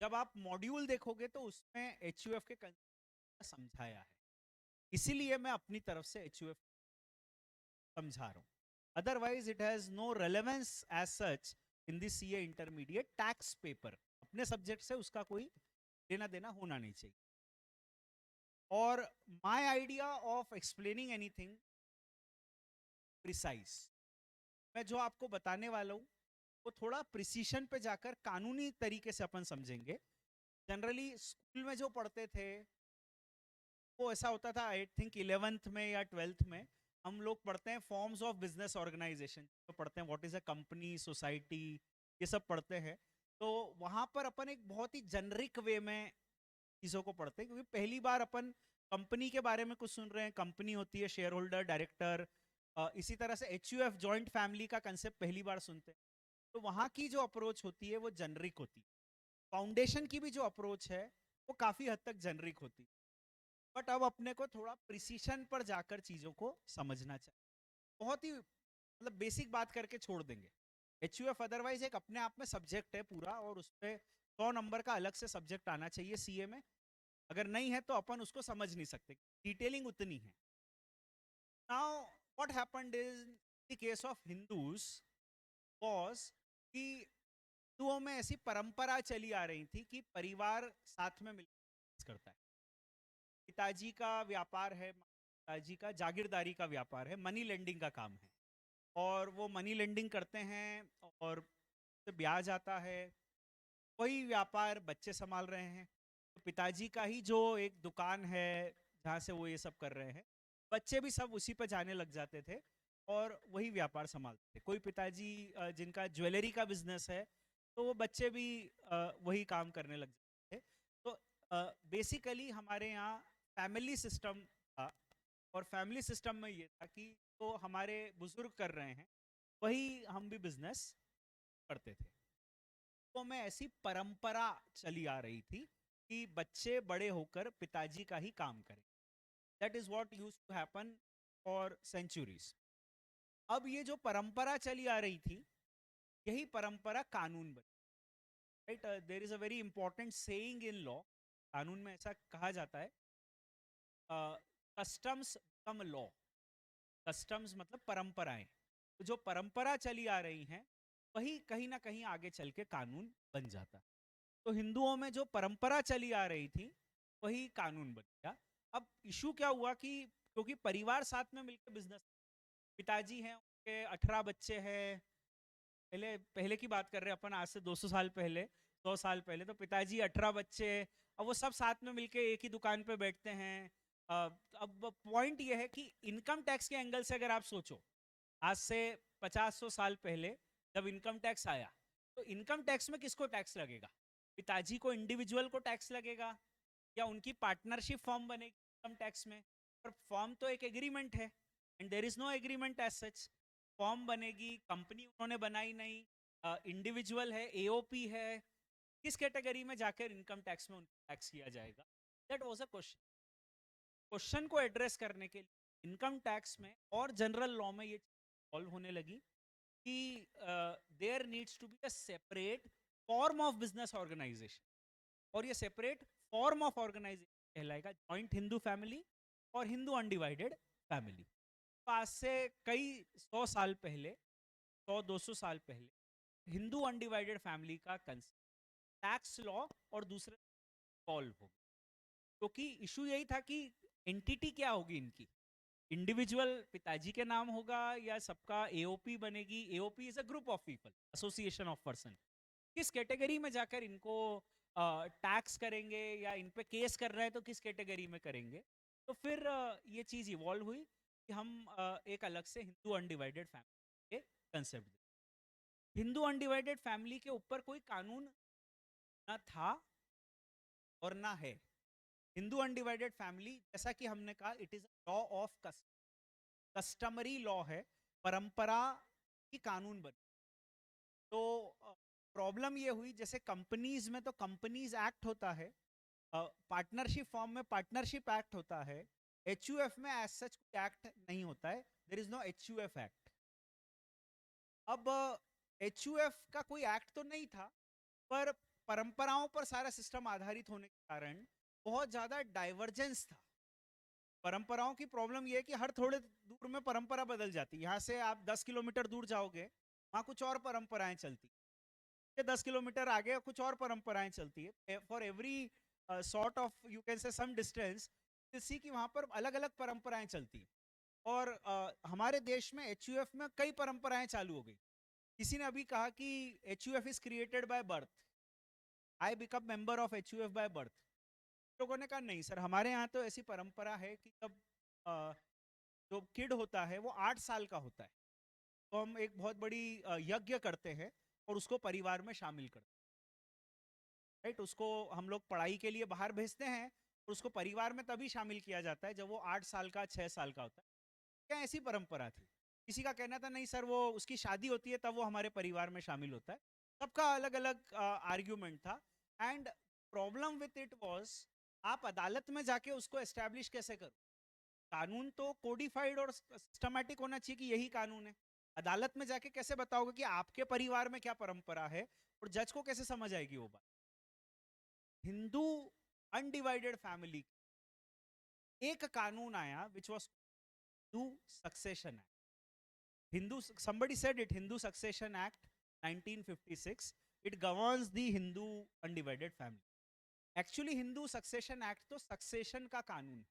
जब आप मॉड्यूल देखोगे तो उसमें HUF के कंसेप्ट समझाया है, इसीलिए मैं अपनी तरफ से HUF समझा रहा हूँ। Otherwise it has no relevance as such in the CA intermediate tax paper. अपने सब्जेक्ट से उसका कोई लेना देना होना नहीं चाहिए। और my idea of explaining anything precise, मैं जो आपको बताने वाला हूँ वो थोड़ा प्रिसीशन पे जाकर कानूनी तरीके से अपन समझेंगे। जनरली स्कूल में जो पढ़ते थे वो ऐसा होता था, आई थिंक 11th में या 12th में हम लोग पढ़ते हैं फॉर्म्स ऑफ बिजनेस ऑर्गेनाइजेशन, तो पढ़ते हैं what is a company, society, ये सब पढ़ते हैं। तो वहां पर अपन एक बहुत ही जेनरिक वे में चीज़ों को पढ़ते हैं, क्योंकि पहली बार अपन कंपनी के बारे में कुछ सुन रहे हैं। कंपनी होती है शेयर होल्डर, डायरेक्टर, इसी तरह से HUF जॉइंट फैमिली का कंसेप्ट पहली बार सुनते हैं। तो वहाँ की जो अप्रोच होती है वो जेनरिक होती है। फाउंडेशन की भी जो अप्रोच है वो काफ़ी हद तक जेनरिक होती है। बट अब अपने को थोड़ा प्रिसीशन पर जाकर चीज़ों को समझना चाहिए। बहुत ही मतलब बेसिक बात करके छोड़ देंगे। HUF अदरवाइज एक अपने आप में सब्जेक्ट है पूरा, और उस पर 100 नंबर का अलग से सब्जेक्ट आना चाहिए CA में। अगर नहीं है तो अपन उसको समझ नहीं सकते, डिटेलिंग उतनी है। Now what happened is the case of Hindus was कि हिंदुओं में ऐसी परंपरा चली आ रही थी कि परिवार साथ में मिलकर करता है। पिताजी का व्यापार है, पिताजी का जागीरदारी का व्यापार है, मनी लेंडिंग का काम है, और वो मनी लेंडिंग करते हैं और ब्याज आता है। वही व्यापार बच्चे संभाल रहे हैं। तो पिताजी का ही जो एक दुकान है जहाँ से वो ये सब कर रहे हैं, बच्चे भी सब उसी पे जाने लग जाते थे और वही व्यापार संभालते थे। कोई पिताजी जिनका ज्वेलरी का बिजनेस है, तो वो बच्चे भी वही काम करने लग जाते थे। तो बेसिकली हमारे यहाँ फैमिली सिस्टम था, और फैमिली सिस्टम में ये था कि तो हमारे बुजुर्ग कर रहे हैं वही हम भी बिजनेस करते थे। तो में ऐसी परंपरा चली आ रही थी कि बच्चे बड़े होकर पिताजी का ही काम करें। That is what use to happen for centuries. अब ये जो परंपरा चली आ रही थी, यही परंपरा कानून बनी। Right, there is a very important saying in law. कानून में ऐसा कहा जाता है, कस्टम्स बिकम लॉ। कस्टम्स मतलब परंपराएं। तो जो परंपरा चली आ रही हैं वही कहीं ना कहीं आगे चल के कानून बन जाता है। तो हिंदुओं में जो परंपरा चली आ रही थी वही कानून बन गया। अब इशू क्या हुआ कि क्योंकि परिवार साथ में मिलकर बिजनेस, पिताजी हैं, उनके 18 बच्चे हैं। पहले पहले की बात कर रहे हैं अपन, आज से 200 साल पहले, 100 साल पहले। तो पिताजी 18 बच्चे, और वो सब साथ में मिलके एक ही दुकान पे बैठते हैं। अब पॉइंट ये है कि इनकम टैक्स के एंगल से अगर आप सोचो, आज से 50-100 साल पहले जब इनकम टैक्स आया, तो इनकम टैक्स में किसको टैक्स लगेगा? पिताजी को, इंडिविजुअल को टैक्स लगेगा, या उनकी पार्टनरशिप फॉर्म बनेगी इनकम टैक्स में? पर फॉर्म तो एक एग्रीमेंट है, and there is no agreement as such. Firm बनेगी, कंपनी उन्होंने बनाई नहीं, इंडिविजुअल है, AOP है, किस कैटेगरी में जाकर इनकम टैक्स में उनको टैक्स किया जाएगा? That was a question. Question को एड्रेस करने के लिए इनकम टैक्स में और जनरल लॉ में ये सॉल्व होने लगी कि there needs to be a separate form of business organisation, और ये सेपरेट फॉर्म ऑफ ऑर्गेनाइजेशन कहलाएगा जॉइंट हिंदू फैमिली और हिंदू अनडिवाइडेड फैमिली। तो आज से कई 100 साल पहले, 100-200 साल पहले, हिंदू अनडिवाइडेड फैमिली का कंसेप्ट टैक्स लॉ और दूसरे सॉल्व हो, क्योंकि इशू यही था कि एंटिटी क्या होगी इनकी। इंडिविजुअल पिताजी के नाम होगा या सबका AOP बनेगी? AOP is a group of people, association of person. किस कैटेगरी में जाकर इनको टैक्स करेंगे, या इन पे केस कर रहे हैं तो किस कैटेगरी में करेंगे? तो फिर ये चीज इवॉल्व हुई कि हम एक अलग से हिंदू अनडिवाइडेड फैमिली के कंसेप्ट। हिंदू अनडिवाइडेड फैमिली के ऊपर कोई कानून ना था और ना है। हिंदू अनडिवाइडेड फैमिली, जैसा कि हमने कहा, it is law of customary law है, परंपरा की कानून बनी। तो प्रॉब्लम ये हुई, जैसे कंपनीज में तो कंपनीज एक्ट होता है, पार्टनरशिप फॉर्म में पार्टनरशिप एक्ट होता है, HUF में एज सच एक्ट नहीं होता है, there is no HUF act. अब HUF का कोई एक्ट तो नहीं था, पर परंपराओं पर सारा सिस्टम आधारित होने के कारण बहुत ज्यादा डाइवर्जेंस था। परंपराओं की प्रॉब्लम यह है कि हर थोड़े दूर में परंपरा बदल जाती है। यहाँ से आप 10 किलोमीटर दूर जाओगे, वहाँ कुछ और परंपराएं चलती है। 10 किलोमीटर आगे कुछ और परंपराएं चलती है। For every sort of you can say some distance, इसी की वहाँ पर अलग अलग परंपराएं चलती है। और हमारे देश में HUF में कई परंपराएं चालू हो गई। किसी ने अभी कहा कि HUF is created by birth, I become member of HUF by birth. लोगों ने कहा नहीं सर, हमारे यहाँ तो ऐसी परंपरा है कि जब अ, जो किड होता है वो 8 साल का होता है, तो हम एक बहुत बड़ी यज्ञ करते हैं और उसको परिवार में शामिल करते हैं। राइट, उसको हम लोग पढ़ाई के लिए बाहर भेजते हैं और उसको परिवार में तभी शामिल किया जाता है जब वो 8 साल का 6 साल का होता है। क्या ऐसी परंपरा थी? किसी का कहना था नहीं सर, वो उसकी शादी होती है तब वो हमारे परिवार में शामिल होता है। सबका अलग अलग आर्ग्यूमेंट था। And problem with it was, आप अदालत में जाके उसको एस्टेब्लिश कैसे करो? कानून तो कोडिफाइड और सिस्टमैटिक होना चाहिए कि यही कानून है। अदालत में जाके कैसे बताओगे कि आपके परिवार में क्या परंपरा है, और जज को कैसे समझ आएगी वो बात? हिंदू अनडिवाइडेड फैमिली, एक कानून आया which was Hindu succession act. Hindu, somebody said it, Hindu Succession Act 1956. It governs the Hindu undivided family. Actually Hindu Succession Act तो सक्सेशन का कानून।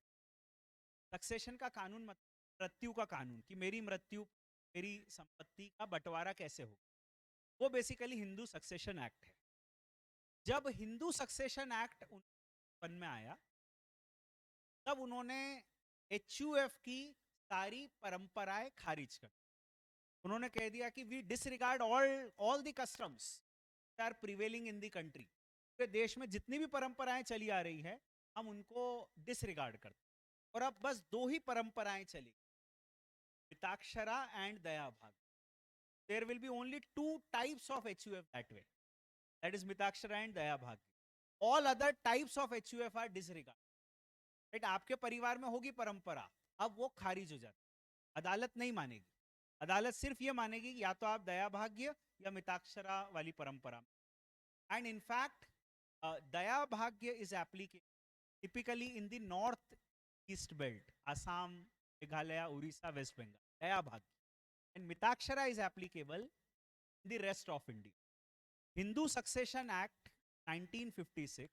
सक्सेशन का कानून मतलब मृत्यु का कानून, कि मेरी मृत्यु, मेरी संपत्ति का बंटवारा कैसे हो। वो बेसिकली हिंदू सक्सेशन एक्ट है। जब हिंदू सक्सेशन एक्ट में आया, तब उन्होंने HUF की सारी परंपराएं खारिज कर, उन्होंने कह दिया कि we disregard all the customs are prevailing in the country. पूरे देश में जितनी भी परंपराएं चली आ रही है, हम उनको डिसरिगार्ड करते, और अब बस दो ही परंपराएं चली, Mitakshara and Dayabhaga. There will be only two types of HUF that way, that is Mitakshara and Dayabhaga. All other types of HUF are disregard. Right, आपके परिवार में होगी परंपरा, अब वो खारिज हो जाती, अदालत नहीं मानेगी। अदालत सिर्फ ये मानेगी कि या तो आप दया भाग्य या मिताक्षरा वाली परंपरा। And in fact, Daya Bhagya is applicable typically in the north-east belt, Assam, Meghalaya, Orissa, West Bengal. Daya Bhagya. And Mitakshara is applicable in the rest of India. Hindu Succession Act 1956,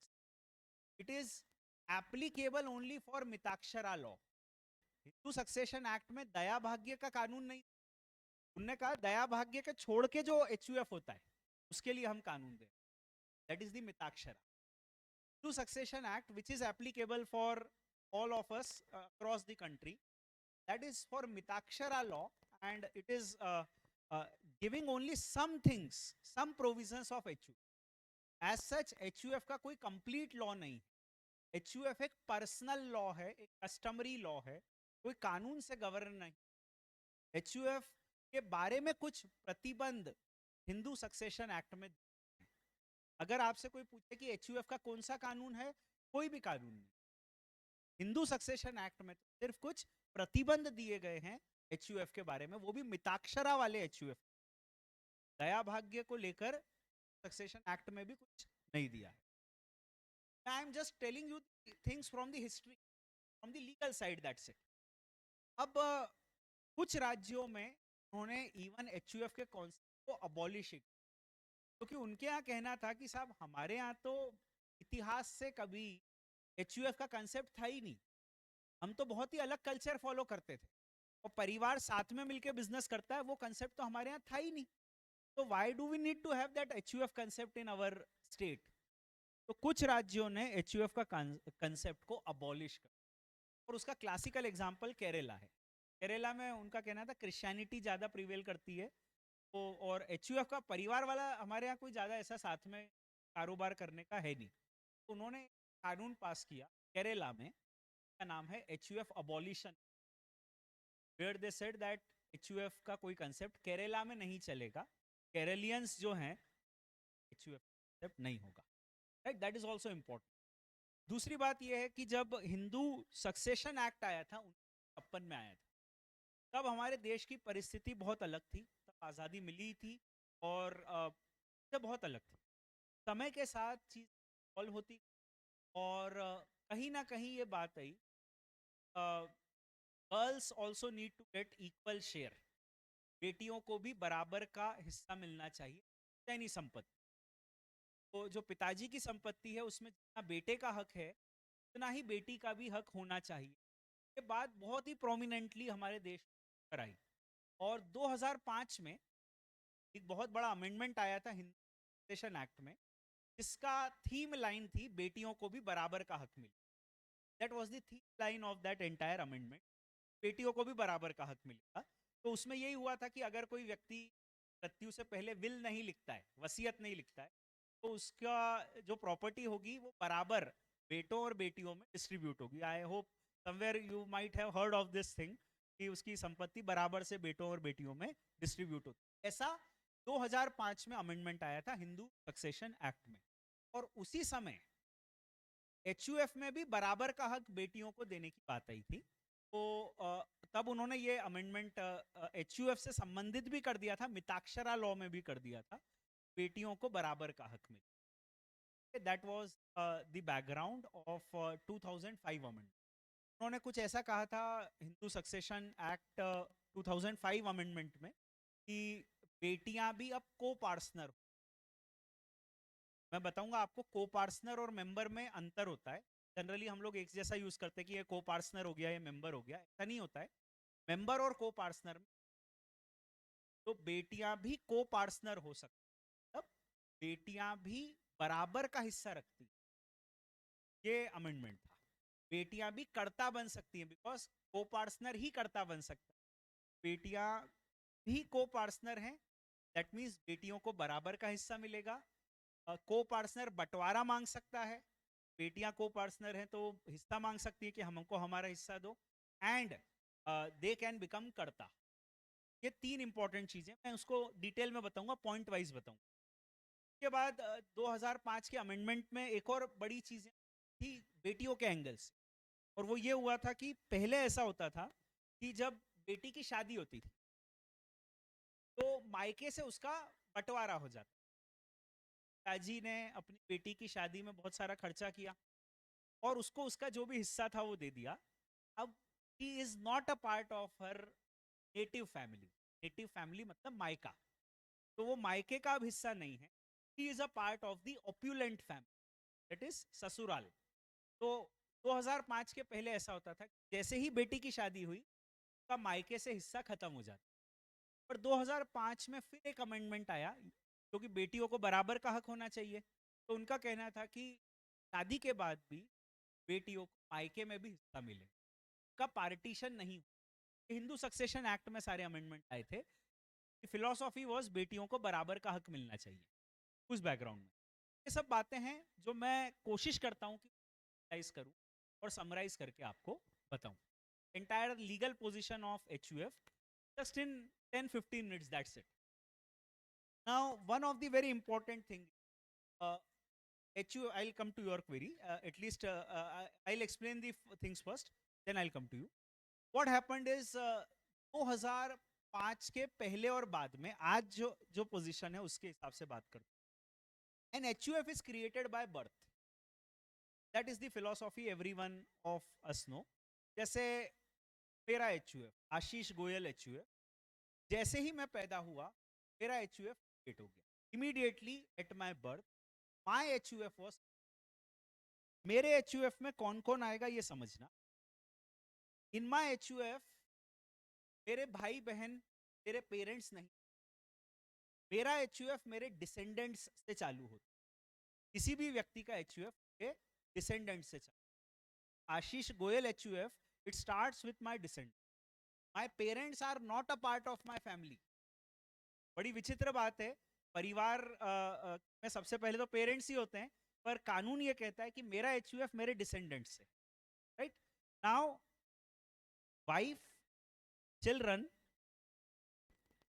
it is applicable only for Mitakshara law. Hindu succession act में दया भाग्य का कानून नहीं। उन्होंने कहा दया भाग्य के छोड़ के जो HUF होता है उसके लिए हम कानून दें, that is the Mitakshara. Hindu Succession Act, which is applicable for all of us across the country, that is for Mitakshara law, and it is giving only some things, some provisions of HUF. As such, HUF का कोई complete law नहीं है। HUF एक पर्सनल लॉ है, एक कस्टमरी लॉ है, कोई कानून से गवर्न नहीं। HUF के बारे में कुछ प्रतिबंध हिंदू सक्सेशन एक्ट में। अगर आपसे कोई पूछे कि HUF का कौन सा कानून है, कोई भी कानून नहीं। हिंदू सक्सेशन एक्ट में तो सिर्फ कुछ प्रतिबंध दिए गए हैं HUF के बारे में, वो भी मिताक्षरा वाले HUF। दया भाग्य को लेकर सक्सेशन एक्ट में भी कुछ नहीं दिया है। I am just telling you things from the history, from the legal side, that's it. अब कुछ राज्यों में उन्होंने इवन HUF के कॉन्सेप्ट को अबॉलिश किया, क्योंकि उनके यहाँ कहना था कि साहब हमारे यहाँ तो इतिहास से कभी HUF का कंसेप्ट था ही नहीं, हम तो बहुत ही अलग कल्चर फॉलो करते थे, और परिवार साथ में मिलकर बिजनेस करता है, वो कंसेप्ट तो हमारे यहाँ था ही नहीं, तो why do we need to have that HUF concept in our state. तो कुछ राज्यों ने HUF का कंसेप्ट को अबॉलिश कर, और उसका क्लासिकल एग्जांपल केरला है। केरला में उनका कहना था क्रिश्चियनिटी ज़्यादा प्रिवेल करती है, तो और HUF का परिवार वाला हमारे यहाँ कोई ज़्यादा ऐसा साथ में कारोबार करने का है नहीं, तो उन्होंने कानून पास किया केरला में, का नाम है HUF abolition, where they said that HUF का कोई कंसेप्ट केरला में नहीं चलेगा, केरलियंस जो हैं HUF कंसेप्ट नहीं होगा। Right, that is also important. दूसरी बात यह है कि जब हिंदू सक्सेशन एक्ट आया था 1956 में आया था, तब हमारे देश की परिस्थिति बहुत अलग थी। तब आज़ादी मिली थी और से बहुत अलग थी। समय के साथ चीज़ सॉल्व होती और कहीं ना कहीं ये बात आई, girls also need to get equal share, बेटियों को भी बराबर का हिस्सा मिलना चाहिए सैनी संपत्ति। तो जो पिताजी की संपत्ति है उसमें जितना बेटे का हक है उतना ही बेटी का भी हक होना चाहिए। ये बात बहुत ही प्रोमिनेंटली हमारे देश में कराई और 2005 में एक बहुत बड़ा अमेंडमेंट आया था हिंदू सक्सेशन एक्ट में, जिसका थीम लाइन थी बेटियों को भी बराबर का हक मिले। That was the theme line of that entire amendment, बेटियों को भी बराबर का हक मिलेगा। तो उसमें यही हुआ था कि अगर कोई व्यक्ति मृत्यु से पहले विल नहीं लिखता है, वसीयत नहीं लिखता है, तो उसका जो प्रॉपर्टी होगी वो बराबर बेटों और बेटियों में डिस्ट्रीब्यूट होगी। I hope somewhere you might have heard of this thing कि उसकी संपत्ति बराबर से बेटों और बेटियों में डिस्ट्रीब्यूट होती। ऐसा 2005 में अमेंडमेंट आया था हिंदू सक्सेशन एक्ट में, और उसी समय एचयूएफ में भी बराबर का हक बेटियों को देने की बात आई थी। तो तब उन्होंने ये अमेंडमेंट एचयूएफ से संबंधित भी कर दिया था, मिताक्षरा लॉ में भी कर दिया था, बेटियों को बराबर का हक मिले। That was the background of 2005 amendment. उन्होंने कुछ ऐसा कहा था हिंदू सक्सेशन एक्ट 2005 अमेंडमेंट में कि बेटियां भी अब को पार्टनर। मैं बताऊंगा आपको को पार्टनर और मेंबर में अंतर होता है। जनरली हम लोग एक जैसा यूज करते हैं कि ये को पार्टनर हो गया, ये मेंबर हो गया, ऐसा नहीं होता है। मेंबर और को पार्टनर में तो बेटियां भी को पार्टनर हो सकती, तब बेटियां भी बराबर का हिस्सा रखती, ये अमेंडमेंट था। बेटियां भी कर्ता बन सकती हैं, बिकॉज को पार्टनर ही कर्ता बन सकता है। बेटियां भी को पार्टनर हैं, दैट मीन्स बेटियों को बराबर का हिस्सा मिलेगा। को पार्टनर बंटवारा मांग सकता है, बेटियां को पार्टनर हैं तो हिस्सा मांग सकती है कि हमको हमारा हिस्सा दो, एंड दे कैन बिकम कर्ता। ये तीन इंपॉर्टेंट चीजें मैं उसको डिटेल में बताऊंगा, पॉइंट वाइज बताऊंगा। उसके बाद 2005 के अमेंडमेंट में एक और बड़ी चीजें थी बेटियों के एंगल से, और वो ये हुआ था कि पहले ऐसा होता था कि जब बेटी की शादी होती थी तो मायके से उसका बंटवारा हो जाता। पिताजी ने अपनी बेटी की शादी में बहुत सारा खर्चा किया और उसको उसका जो भी हिस्सा था वो दे दिया। अब he is not a part of her native family. Native family मतलब मायका, तो वो मायके का अब हिस्सा नहीं है। He is a part of the opulent family, that is ससुराल। तो 2005 के पहले ऐसा होता था, जैसे ही बेटी की शादी हुई उसका मायके से हिस्सा खत्म हो जाता। पर 2005 में फिर एक अमेंडमेंट आया, क्योंकि बेटियों को बराबर का हक होना चाहिए। तो उनका कहना था कि शादी के बाद भी बेटियों को मायके में भी हिस्सा मिले, का पार्टीशन नहीं। हिंदू सक्सेशन एक्ट में सारे अमेंडमेंट आए थे। फिलोसॉफी वाज बेटियों को बराबर का हक मिलना चाहिए। उस बैकग्राउंड में ये सब बातें हैं जो मैं कोशिश करता हूँ कि समराइज करूँ और समराइज करके आपको बताऊं entire legal position of HUF just in 10-15 minutes, that's it. Now one of the very important thing, uh, HU, I'll come to your query, at least I'll explain the things first, then I'll come to you. What happened is 2005 के पहले और बाद में आज जो जो पोजीशन है उसके हिसाब से बात करते हैं। An HUF is created by birth, that is the philosophy everyone of us know. जैसे मेरा HUF आशीष गोयल HUF, जैसे ही मैं पैदा हुआ मेरा HUF क्रिएट हो गया immediately at my birth. My HUF was, मेरे HUF में कौन कौन आएगा ये समझना। इन माय HUF मेरे भाई बहन, मेरे पेरेंट्स नहीं, मेरा HUF मेरे डिसेंडेंट्स से चालू होता। किसी भी व्यक्ति का HUF के डिसेंडेंट से चालू। Ashish Goyal HUF, it starts with my descendant. My parents are not a part of my family. बड़ी विचित्र बात है, परिवार में सबसे पहले तो पेरेंट्स ही होते हैं, पर कानून ये कहता है कि मेरा HUF मेरे डिसेंडेंट से, right. Now wife, children,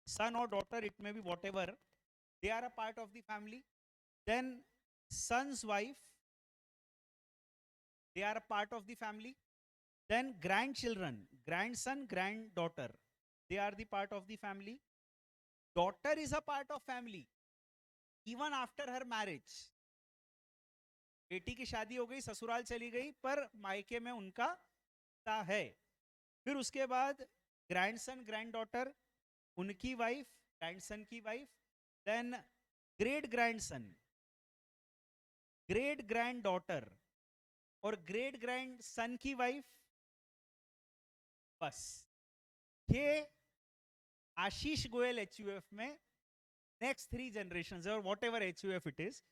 son or daughter, it may be whatever, they are a part of the family. Then son's wife, they are a part of the family. Then grandchildren, grandson, granddaughter, they are the part of the family. daughter is a part of family even after her marriage. बेटी की शादी हो गई, ससुराल चली गई, पर मायके में उनका हिस्सा है. फिर उसके बाद ग्रैंडसन ग्रैंड डॉटर, उनकी वाइफ, ग्रैंडसन की wife, then great grandson, great granddaughter और ग्रेट ग्रैंड सन की वाइफ. बस ये आशीष गोयल एचयूएफ में नेक्स्ट 3 जनरेशन और whatever HUF it is,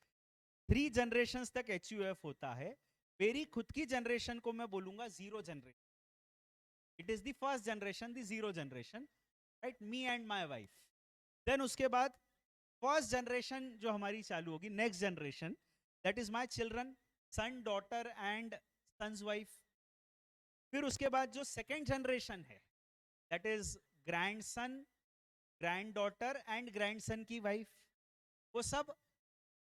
3 generation तक एचयूएफ होता है. मेरी खुद की जनरेशन को मैं बोलूंगा 0 generation. It is the first generation, the 0 generation, right, me and my wife. Then उसके बाद फर्स्ट जनरेशन जो हमारी चालू होगी, next generation, that is my children, son, daughter and son's wife. फिर उसके बाद जो सेकेंड जनरेशन है, that is grandson, granddaughter and grandson की वाइफ. वो सब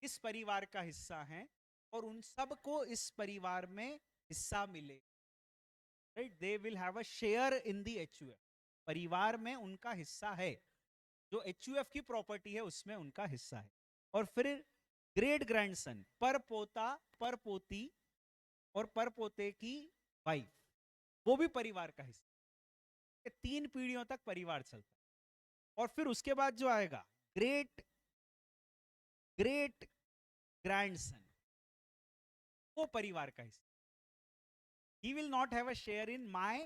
इस परिवार का हिस्सा हैं और उन सब को इस परिवार में हिस्सा मिले, right. They will have a share in the HUF. परिवार में उनका हिस्सा है, जो एचयूएफ की प्रॉपर्टी है उसमें उनका हिस्सा है. और फिर ग्रेट ग्रैंडसन, पर पोता, पर पोती और पर पोते की वाइफ, वो भी परिवार का हिस्सा. 3 पीढ़ियों तक परिवार चलता है. और फिर उसके बाद जो आएगा ग्रेट ग्रेट ग्रैंडसन, वो परिवार का हिस्सा. He will not have a share in my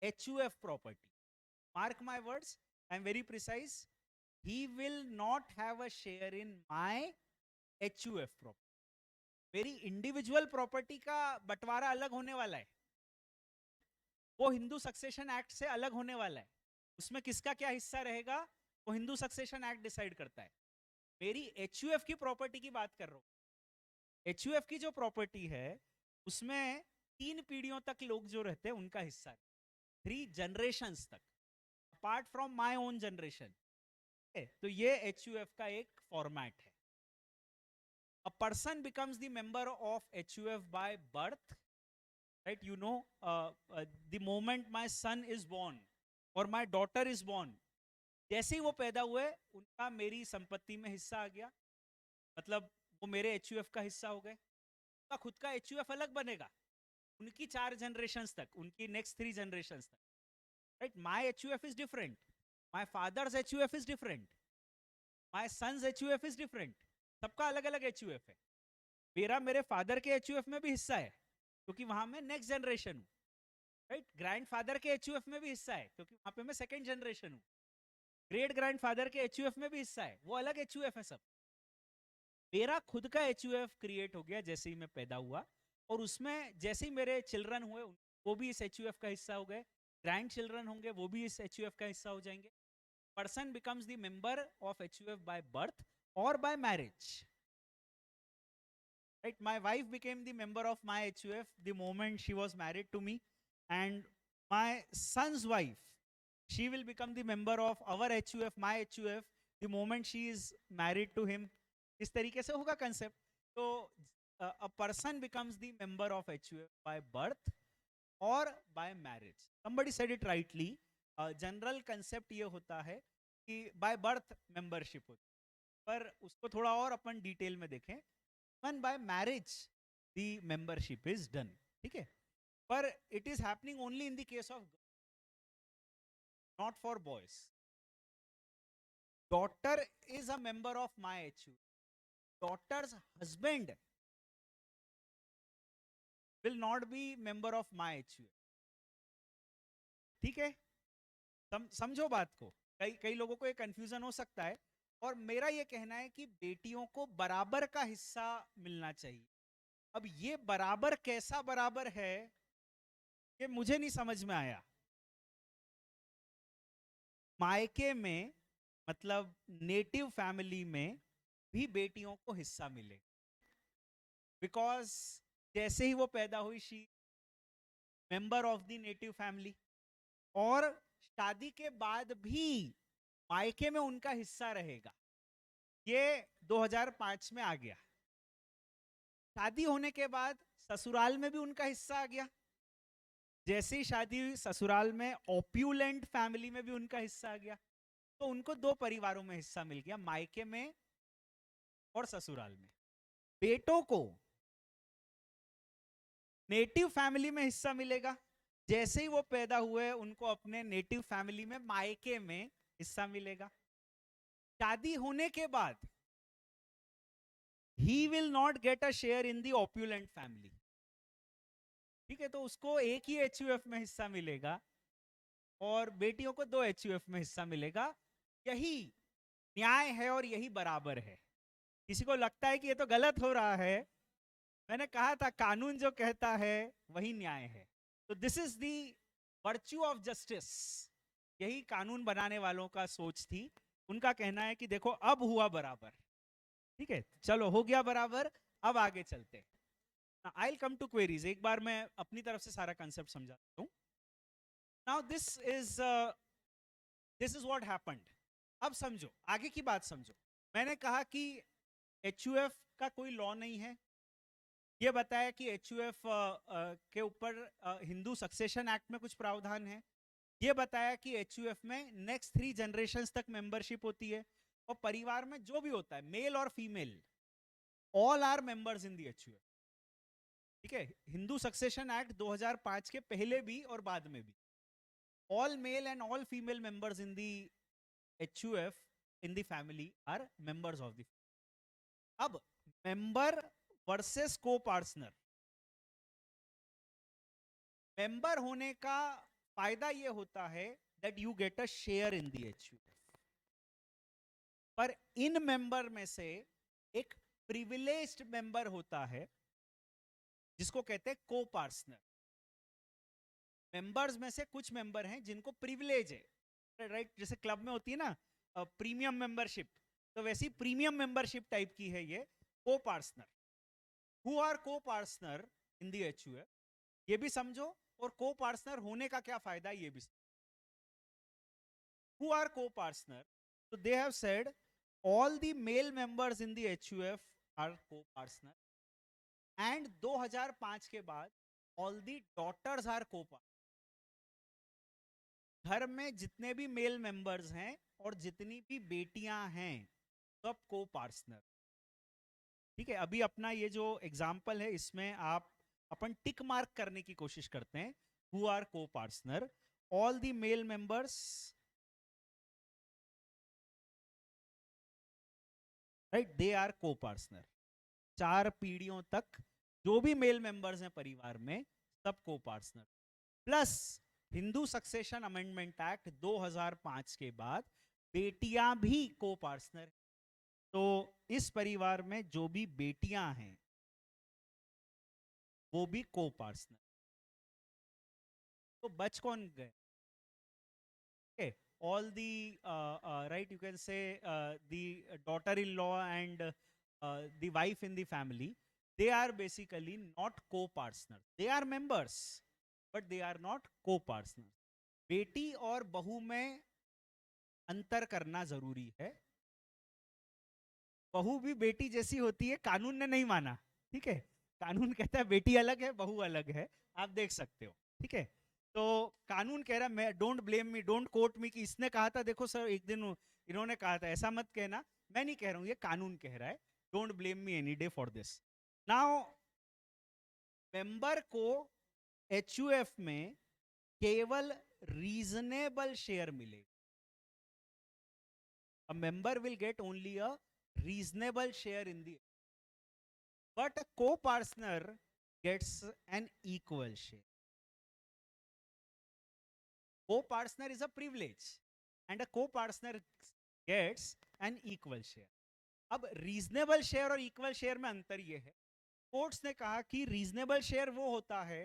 HUF property. Mark my words, I am very precise. He will not have a share in my HUF property. मेरी इंडिविजुअल प्रॉपर्टी का बंटवारा अलग होने वाला है. वो हिंदू सक्सेशन एक्ट से अलग होने वाला है. उसमें किसका क्या हिस्सा रहेगा वो हिंदू सक्सेशन एक्ट डिसाइड करता है. मेरी एचयूएफ की प्रॉपर्टी की बात कर रहा हूं. एचयूएफ की जो प्रॉपर्टी है उसमें 3 पीढ़ियों तक लोग जो रहते हैं उनका हिस्सा है, 3 जनरेशंस तक, apart from my own generation. तो ये एचयूएफ का एक फॉर्मेट है. A person becomes the member of HUF by birth, right. You know, the moment my son is born और माय डॉटर इज बोर्न, जैसे ही वो पैदा हुए उनका मेरी संपत्ति में हिस्सा आ गया. मतलब वो मेरे एचयूएफ का हिस्सा हो गए. उनका खुद का एचयूएफ अलग बनेगा उनकी 4 जनरेशंस तक, उनकी नेक्स्ट 3 जनरेशंस तक, right. My HUF is different, my father's HUF is different, my son's HUF is different. सबका अलग अलग एचयूएफ है. मेरा मेरे फादर के एचयूएफ में भी हिस्सा है क्योंकि वहां मैं नेक्स्ट जनरेशन हूँ, राइट. ग्रैंडफादर के एचयूएफ में भी हिस्सा है क्योंकि वहां पे मैं सेकंड जनरेशन हूँ. ग्रेट ग्रैंडफादर के एचयूएफ में भी हिस्सा है, वो अलग एचयूएफ है सब. मेरा खुद का एचयूएफ क्रिएट हो गया जैसे ही मैं पैदा हुआ, और उसमें जैसे ही मेरे चिल्ड्रन हुए वो भी इस एचयूएफ का हिस्सा हो गए. ग्रैंड चिल्ड्रन होंगे वो भी इस एचयूएफ का हिस्सा हो जाएंगे. Person becomes the member of HUF by birth और by marriage, right. My wife became the member of my HUF the moment she was married to me, and my son's wife, she will become the member of our HUF, my HUF, the moment she is married to him. इस तरीके से होगा कंसेप्ट. तो a person becomes the member of HUF by birth or by marriage. Somebody said it rightly. General concept ये होता है कि by birth membership होती है, पर उसको थोड़ा और अपन डिटेल में देखें. When by marriage the membership is done, ठीक है. पर it is happening only in the case of not for boys. Daughter is a member of my HU. Daughter's husband will not be member of my HU. ठीक है, समझो बात को. कई लोगों को ये कंफ्यूजन हो सकता है, और मेरा ये कहना है कि बेटियों को बराबर का हिस्सा मिलना चाहिए. अब ये बराबर कैसा बराबर है कि मुझे नहीं समझ में आया. मायके में मतलब नेटिव फैमिली में भी बेटियों को हिस्सा मिले, बिकॉज जैसे ही वो पैदा हुई she member of the native family, और शादी के बाद भी मायके में उनका हिस्सा रहेगा. ये 2005 में आ गया. शादी होने के बाद ससुराल में भी उनका हिस्सा आ गया. जैसे ही शादी हुई ससुराल में ऑप्यूलेंट फैमिली में भी उनका हिस्सा आ गया. तो उनको दो परिवारों में हिस्सा मिल गया, मायके में और ससुराल में। बेटों को नेटिव फैमिली में हिस्सा मिलेगा, जैसे ही वो पैदा हुए उनको अपने नेटिव फैमिली में मायके में हिस्सा मिलेगा। शादी होने के बाद he will not get a share in the opulent family, ठीक है, तो उसको एक ही HUF में हिस्सा मिलेगा और बेटियों को दो HUF में हिस्सा मिलेगा। यही न्याय है और यही बराबर है। किसी को लगता है कि ये तो गलत हो रहा है, मैंने कहा था कानून जो कहता है वही न्याय है। तो this is the virtue of justice, यही कानून बनाने वालों का सोच थी। उनका कहना है कि देखो अब हुआ बराबर, ठीक है, चलो हो गया बराबर, अब आगे चलते। I will come to queries. एक बार मैं अपनी तरफ से सारा कंसेप्ट समझाता हूं। Now this is what happened. अब समझो, आगे की बात समझो। मैंने कहा कि HUF का कोई लॉ नहीं है, ये बताया कि HUF के ऊपर हिंदू सक्सेशन एक्ट में कुछ प्रावधान है, ये बताया कि HUF में नेक्स्ट 3 जनरेशंस तक मेंबरशिप होती है, और परिवार में जो भी होता है मेल और female all are members in the HUF, ठीक है। हिंदू सक्सेशन एक्ट 2005 के पहले भी और बाद में भी all male and all female members in the HUF in the family are members of the. अब member versus co partner, member होने का फायदा ये होता है that you get a share in the HUF, पर इन मेंबर में से एक प्रिविलेज्ड मेंबर होता है जिसको कहते हैं को पार्टनर। मेंबर्स में से कुछ मेंबर हैं जिनको प्रिविलेज है, राइट, जैसे क्लब में होती है ना प्रीमियम मेंबरशिप, तो वैसी प्रीमियम मेंबरशिप टाइप की है ये को पार्टनर। हु आर को पार्टनर इन दी HUF, ये भी समझो, और को पार्टनर होने का क्या फायदा ये भी। Who are co-partner? So they have said all the male members in the HUF are co-partner, and 2005 के बाद all the daughters are co-partner. घर में जितने भी मेल मेंबर्स हैं और जितनी भी बेटियां हैं सब को-पार्टनर, ठीक है। अभी अपना ये जो एग्जाम्पल है इसमें आप अपन टिक मार्क करने की कोशिश करते हैं, who are co-partner, all the male members, right, they are co-partner. 4 पीढ़ियों तक जो भी मेल मेंबर्स हैं परिवार में सब co-partner, plus Hindu succession amendment act 2005 के बाद बेटियां भी को-पार्टनर। तो इस परिवार में जो भी बेटियां हैं वो भी को-पार्टनर। तो बच कौन गए? All the right, you can say the daughter-in-law and the wife in the family, they are basically not co-partners. They are members, but they are not co-partners. बेटी और बहू में अंतर करना जरूरी है। बहू भी बेटी जैसी होती है, कानून ने नहीं माना, ठीक है, कानून कहता है बेटी अलग है बहू अलग है, आप देख सकते हो, ठीक है। तो कानून कह रहा है, मैं don't blame me, don't quote me कि इसने कहा था, देखो सर एक दिन इन्होंने कहा था, ऐसा मत कहना, मैं नहीं कह रहा हूं, ये कानून कह रहा है, don't blame me any day for this. Now member को HUF में केवल रीजनेबल शेयर मिलेगा। A member will get only a reasonable share in the, but a co-partner gets an equal share. Co-partner is a privilege and a co-partner gets an equal share. अब रीजनेबल शेयर और इक्वल शेयर में अंतर ये है, कोर्ट्स ने कहा कि रीजनेबल शेयर वो होता है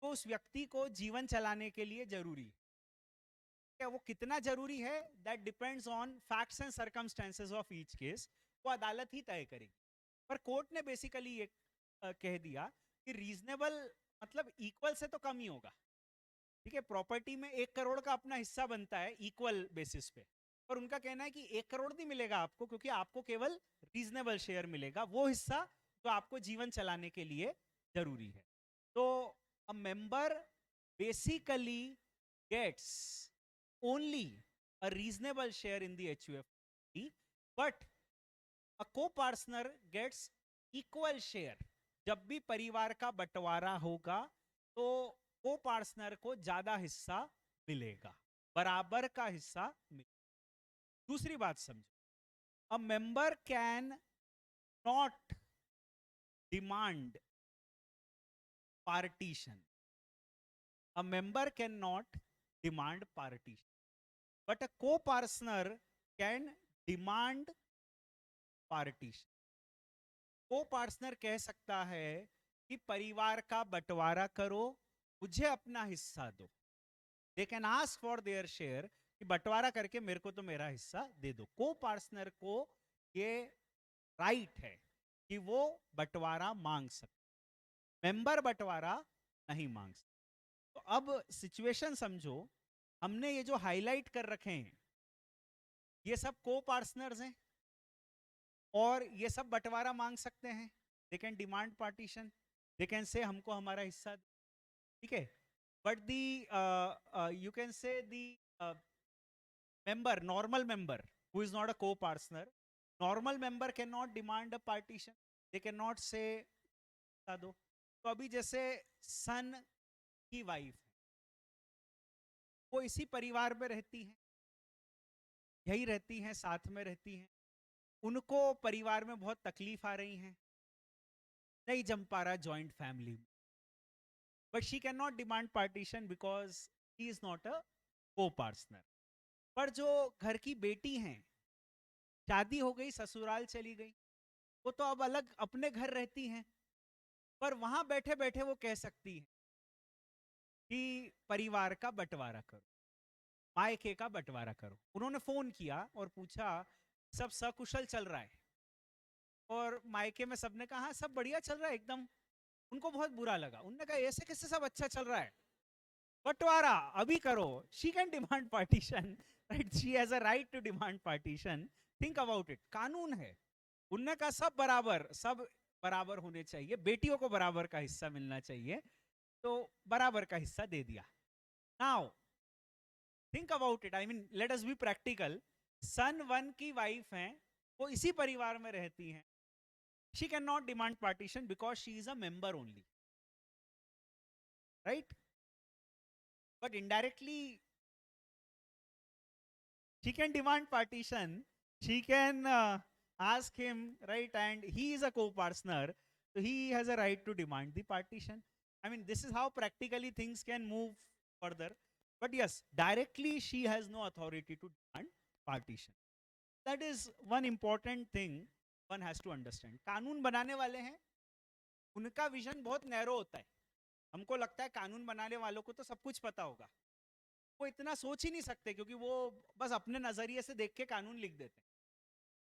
तो उस व्यक्ति को जीवन चलाने के लिए जरूरी है। क्या वो कितना जरूरी है, that depends on facts and circumstances of each case, वो अदालत ही तय करेगी। पर कोर्ट ने बेसिकली ये कह दिया कि रीजनेबल मतलब इक्वल से तो कम ही होगा, ठीक है। प्रॉपर्टी में 1 करोड़ का अपना हिस्सा बनता है इक्वल बेसिस पे, पर उनका कहना है कि 1 करोड़ नहीं मिलेगा आपको, क्योंकि आपको केवल रीजनेबल शेयर मिलेगा, वो हिस्सा जो आपको जीवन चलाने के लिए जरूरी है। तो a member basically gets only a reasonable share in the HUF, but a co-partner gets equal share. जब भी परिवार का बंटवारा होगा तो को पार्टनर को ज्यादा हिस्सा मिलेगा, बराबर का हिस्सा मिलेगा। दूसरी बात समझो, a member can not demand partition, a member can not demand partition, but a को partner can demand partition. Co-partner कह सकता है कि परिवार का बंटवारा करो, मुझे अपना हिस्सा दो। They can ask for their share कि बंटवारा करके मेरे को तो मेरा हिस्सा दे दो। को पार्टनर को ये राइट है कि वो बंटवारा मांग सकते, मेंबर बंटवारा नहीं मांग सकते। तो अब सिचुएशन समझो, हमने ये जो हाईलाइट कर रखे हैं ये सब को पार्टनर्स हैं और ये सब बंटवारा मांग सकते हैं। They can demand partition, they can say हमको हमारा हिस्सा, ठीक है। बट दी यू कैन से दी member, normal member who is not a co-partner, normal member cannot demand a partition, they cannot say दो। तो अभी जैसे सन की वाइफ है, वो इसी परिवार में रहती हैं, यही रहती हैं, साथ में रहती हैं, उनको परिवार में बहुत तकलीफ आ रही है, नहीं जम पा रहा joint family, but she can not demand partition because he is not a को पार्टनर। पर जो घर की बेटी हैं, शादी हो गई, ससुराल चली गई, वो तो अब अलग अपने घर रहती हैं, पर वहां बैठे बैठे वो कह सकती है कि परिवार का बंटवारा करो, मायके का बंटवारा करो। उन्होंने फोन किया और पूछा सब सकुशल चल रहा है, और मायके में सबने कहा हाँ सब बढ़िया चल रहा है एकदम। उनको बहुत बुरा लगा, उन्होंने कहा ऐसे कैसे सब अच्छा चल रहा है, बंटवारा अभी करो। She can demand partition, right, she has a right to demand partition. Think about it, कानून है। उनने कहा सब बराबर, सब बराबर होने चाहिए, बेटियों को बराबर का हिस्सा मिलना चाहिए, तो बराबर का हिस्सा दे दिया। Now think about it, I mean let us be practical. Son one की वाइफ हैं, वो इसी परिवार में रहती हैं, she can not demand partition because she is a member only, right, but indirectly she can demand partition, she can ask him, right, and he is a co-partner, so he has a right to demand the partition. I mean, this is how practically things can move further, but yes, directly she has no authority to demand partition. That is one important thing one has to understand. कानून बनाने वाले हैं, उनका विजन बहुत नैरो होता है। हमको लगता है कानून बनाने वालों को तो सब कुछ पता होगा, वो इतना सोच ही नहीं सकते, क्योंकि वो बस अपने नजरिए से देख के कानून लिख देते हैं,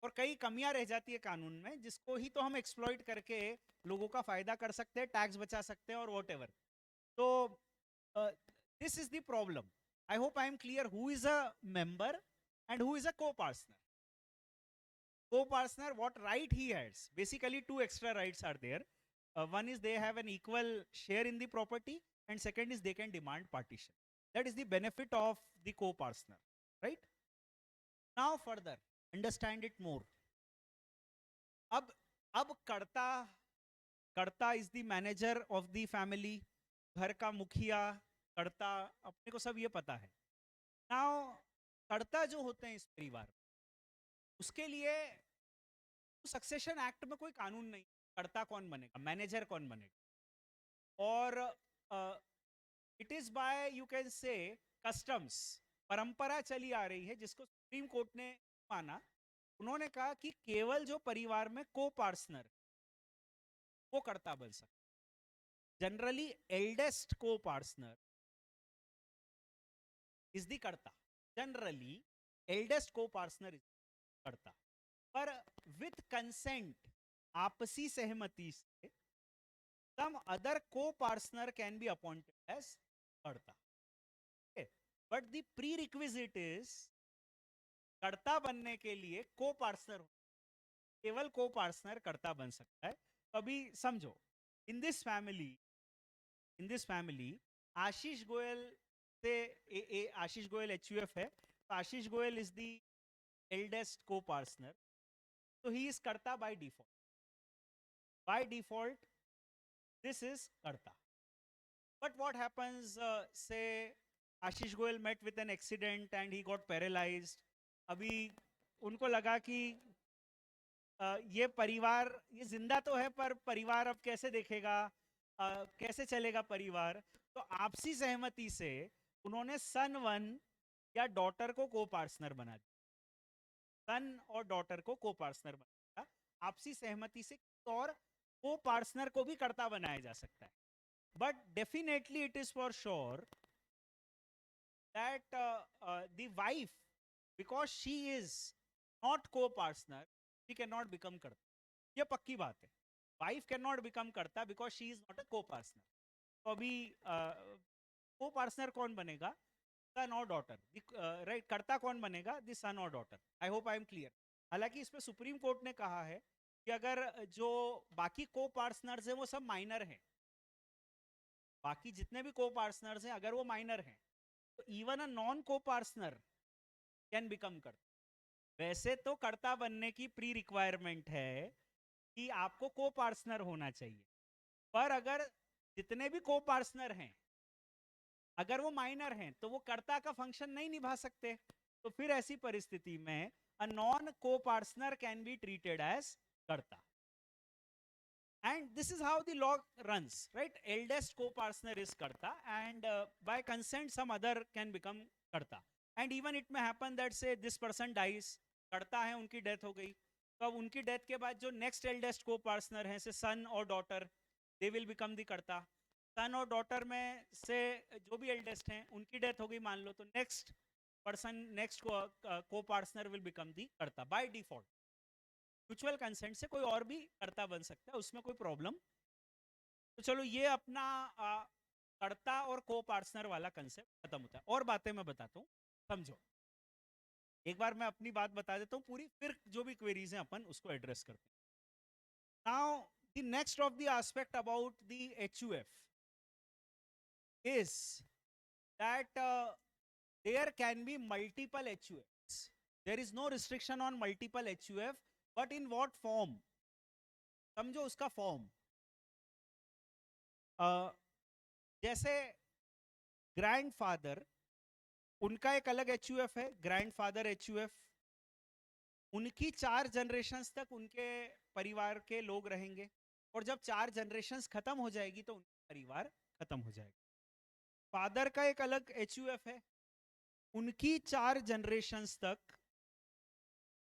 और कई कमियां रह जाती है कानून में, जिसको ही तो हम एक्सप्लॉइट करके लोगों का फायदा कर सकते हैं, टैक्स बचा सकते हैं और वॉट एवर। तो this is the problem. I hope I am clear who is a member and who is a को partner. Co-partner, what right he has? Basically, two extra rights are there. One is they have an equal share in the property, and second is they can demand partition. That is the benefit of the co-partner, right? Now further, understand it more. अब कर्ता, कर्ता is the manager of the family, घर का मुखिया, कर्ता, अपने को सब ये पता है। Now कर्ता जो होते हैं इस परिवार, उसके लिए सक्सेशन एक्ट में कोई कानून नहीं, कर्ता कौन बनेगा, मैनेजर कौन बनेगा। और it is by you can से कस्टम्स, परंपरा चली आ रही है जिसको सुप्रीम कोर्ट ने माना। उन्होंने कहा कि केवल जो परिवार में को पार्टनर वो कर्ता बन सकता। जनरली एल्डेस्ट को पार्टनर इज द कर्ता, जनरली एल्डेस्ट को पार्टनर इज कर्ता, पर विथ कंसेंट, आपसी सहमति से, some other co-partner can be appointed as कर्ता। okay? But the prerequisite is कर्ता बनने के लिए co-partner, केवल co-partner कर्ता बन सकता है। तो अभी समझो, in this family, in this family Ashish Goyal से आशीष गोयल HUF है, Ashish Goel is the eldest co-partner, so he is karta by default. By default, this is karta. But what happens, say Ashish Goel met with an accident and he got paralyzed. अभी उनको लगा कि ये परिवार ये जिंदा तो है पर परिवार अब कैसे देखेगा, कैसे चलेगा परिवार। तो आपसी सहमति से उन्होंने सन 1 या डॉटर को को पार्टनर बना दिया। सन और डॉटर को को पार्टनर बना दिया आपसी सहमति से। और को पार्टनर को भी कर्ता बनाया जा सकता है, but definitely it is for sure that the wife, because she is not co-partner, she cannot become karta. ये पक्की बात है, wife cannot become karta because she is not a co-partner. तो अभी co-partner कौन बनेगा? son और daughter. राइट, कर्ता कौन बनेगा? the son और daughter. I hope I am clear. हालांकि इस पे सुप्रीम कोर्ट ने कहा है कि अगर जो बाकी को-पार्टनर्स हैं वो सब माइनर हैं, बाकी जितने भी को-पार्टनर्स हैं अगर वो माइनर हैं, तो even a non co-partner can become karta. वैसे तो कर्ता बनने की प्री रिक्वायरमेंट है कि आपको को-पार्टनर होना चाहिए, पर अगर जितने भी को-पार्टनर हैं अगर वो माइनर हैं तो वो कर्ता का फंक्शन नहीं निभा सकते। तो फिर ऐसी परिस्थिति में a non co-partner can be treated as karta. And this is how the law runs, right? Eldest co-partner is karta, and by consent some other can become karta. And even it may happen that say this person dies, karta hai, unki death ho gayi, तो अब उनकी डेथ के बाद जो नेक्स्ट एल्डेस्ट को पार्टनर हैं, से सन और daughter, they will become the कर्ता। सन और डॉटर में से जो भी एल्डेस्ट हैं उनकी डेथ हो गई मान लो, तो नेक्स्ट पर्सन, नेक्स्ट को पार्टनर विल बिकम द कर्ता बाय डिफॉल्ट। म्यूचुअल कंसेंट से कोई और भी कर्ता बन सकता है, उसमें कोई प्रॉब्लम। तो चलो ये अपना कर्ता और को पार्टनर वाला कंसेप्ट खत्म होता है। और बातें मैं बताता हूँ, समझो। एक बार मैं अपनी बात बता देता हूँ पूरी, फिर जो भी क्वेरीज हैं अपन उसको एड्रेस करते हैं। Now the next of the aspect about the HUF is that there can be multiple HUFs. There is no restriction on multiple HUF, but in what form? समझो उसका फॉर्म। जैसे ग्रैंडफादर, उनका एक अलग HUF है, ग्रैंडफादर HUF। उनकी 4 जनरेशंस तक उनके परिवार के लोग रहेंगे, और जब 4 जनरेशंस खत्म हो जाएगी तो उनका परिवार खत्म हो जाएगा। फादर का एक अलग HUF है, उनकी 4 जनरेशंस तक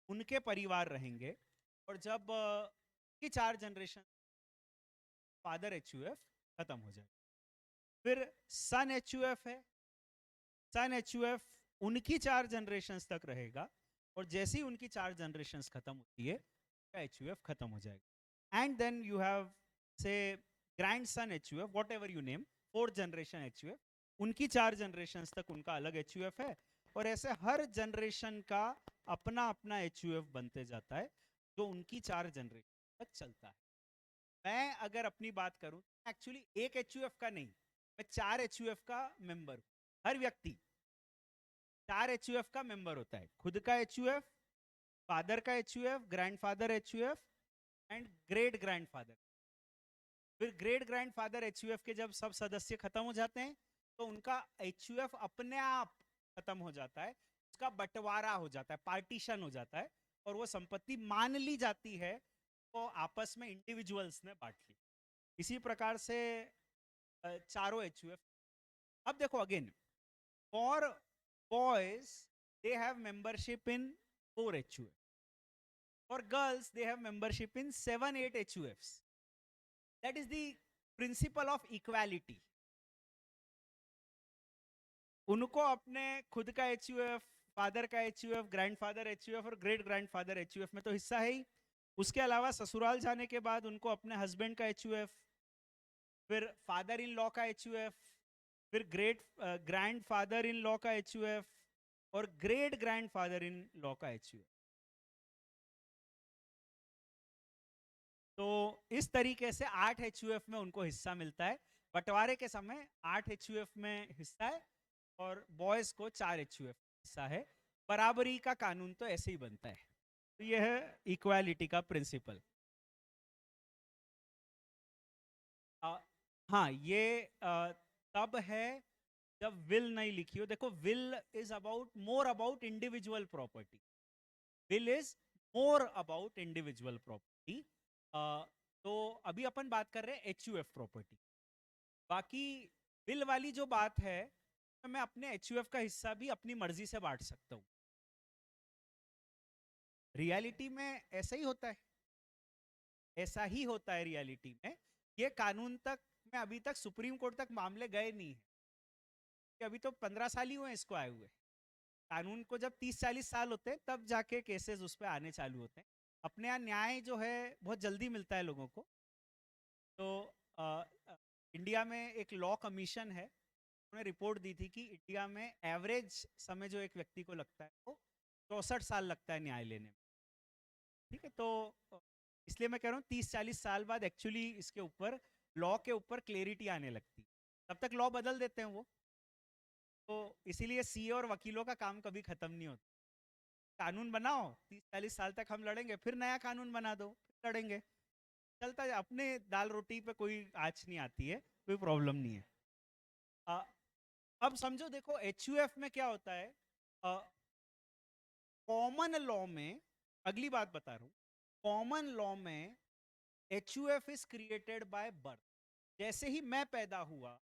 उनके परिवार रहेंगे, और जब की 4 जनरेशन फादर HUF खत्म हो जाएगा। फिर सन HUF है, सन HUF उनकी 4 जनरेशंस तक रहेगा, और जैसे ही उनकी 4 जनरेशंस खत्म होती है HUF खत्म हो जाएगा। एंड देन यू हैव से grandson HUF, what ever you name, 4th generation HUF, उनकी 4 जनरेशंस तक उनका अलग HUF है, और ऐसे हर जनरेशन का अपना अपना HUF बनते जाता है जो उनकी 4 जनरेशन तक चलता है। मैं अगर अपनी बात करूं, एक्चुअली एक HUF का नहीं, मैं 4 HUF का मेंबर हूं। हर व्यक्ति 4 HUF का मेंबर होता है, खुद का HUF, फादर का HUF, grandfather HUF and great grandfather. फिर ग्रेट ग्रैंडफादर HUF के जब सब सदस्य खत्म हो जाते हैं तो उनका HUF अपने आप खत्म हो जाता है, उसका बंटवारा हो जाता है, पार्टीशन हो जाता है, और वो संपत्ति मान ली जाती है तो आपस में इंडिविजुअल्स ने बांट ली। इसी प्रकार से चारों HUF। अब देखो again, for boys they have membership in 4 HUF, for girls they have membership in 7-8 HUFs. That is the principle of equality. उनको अपने खुद का HUF, फादर का HUF, ग्रैंडफादर HUF और ग्रेट ग्रैंडफादर HUF में तो हिस्सा है ही। उसके अलावा ससुराल जाने के बाद उनको अपने हस्बैंड का HUF, फिर फादर इन लॉ का HUF, फिर ग्रैंडफादर इन लॉ का HUF और ग्रेट ग्रैंडफादर इन लॉ का HUF। तो इस तरीके से 8 HUF में उनको हिस्सा मिलता है। बंटवारे के समय 8 HUF में हिस्सा है और बॉयज को 4 HUF हिस्सा है। बराबरी का कानून तो ऐसे ही बनता है। तो यह है इक्वालिटी का प्रिंसिपल। हाँ, ये तब है जब विल नहीं लिखी हो। देखो, will is about more about individual property. Will is more about individual property. तो अभी अपन बात कर रहे हैं एचयूएफ प्रॉपर्टी। बाकी विल वाली जो बात है, तो मैं अपने एचयूएफ का हिस्सा भी अपनी मर्जी से बांट सकता हूँ। रियलिटी में ऐसा ही होता है, ऐसा ही होता है रियलिटी में। ये कानून तक में अभी तक सुप्रीम कोर्ट तक मामले गए नहीं है, कि अभी तो 15 साल ही हुए इसको आए हुए। कानून को जब 30-40 साल होते हैं तब जाके केसेस उस पर आने चालू होते हैं। अपने यहाँ न्याय जो है बहुत जल्दी मिलता है लोगों को। तो इंडिया में एक लॉ कमीशन है, उन्होंने रिपोर्ट दी थी कि इंडिया में एवरेज समय जो एक व्यक्ति को लगता है वो 64 साल लगता है न्याय लेने में। ठीक है, तो इसलिए मैं कह रहा हूँ 30-40 साल बाद एक्चुअली इसके ऊपर, लॉ के ऊपर क्लेरिटी आने लगती है। तब तक लॉ बदल देते हैं वो। तो इसीलिए सीए और वकीलों का काम कभी खत्म नहीं होता। कानून बनाओ, 30-40 साल तक हम लड़ेंगे, फिर नया कानून बना दो, फिर लड़ेंगे, चलता है। अपने दाल रोटी पे कोई आँच नहीं आती है, कोई प्रॉब्लम नहीं है। अब समझो, देखो एचयूएफ में क्या होता है। कॉमन लॉ में, अगली बात बता रहा हूं, कॉमन लॉ में HUF is created by birth. जैसे ही मैं पैदा हुआ,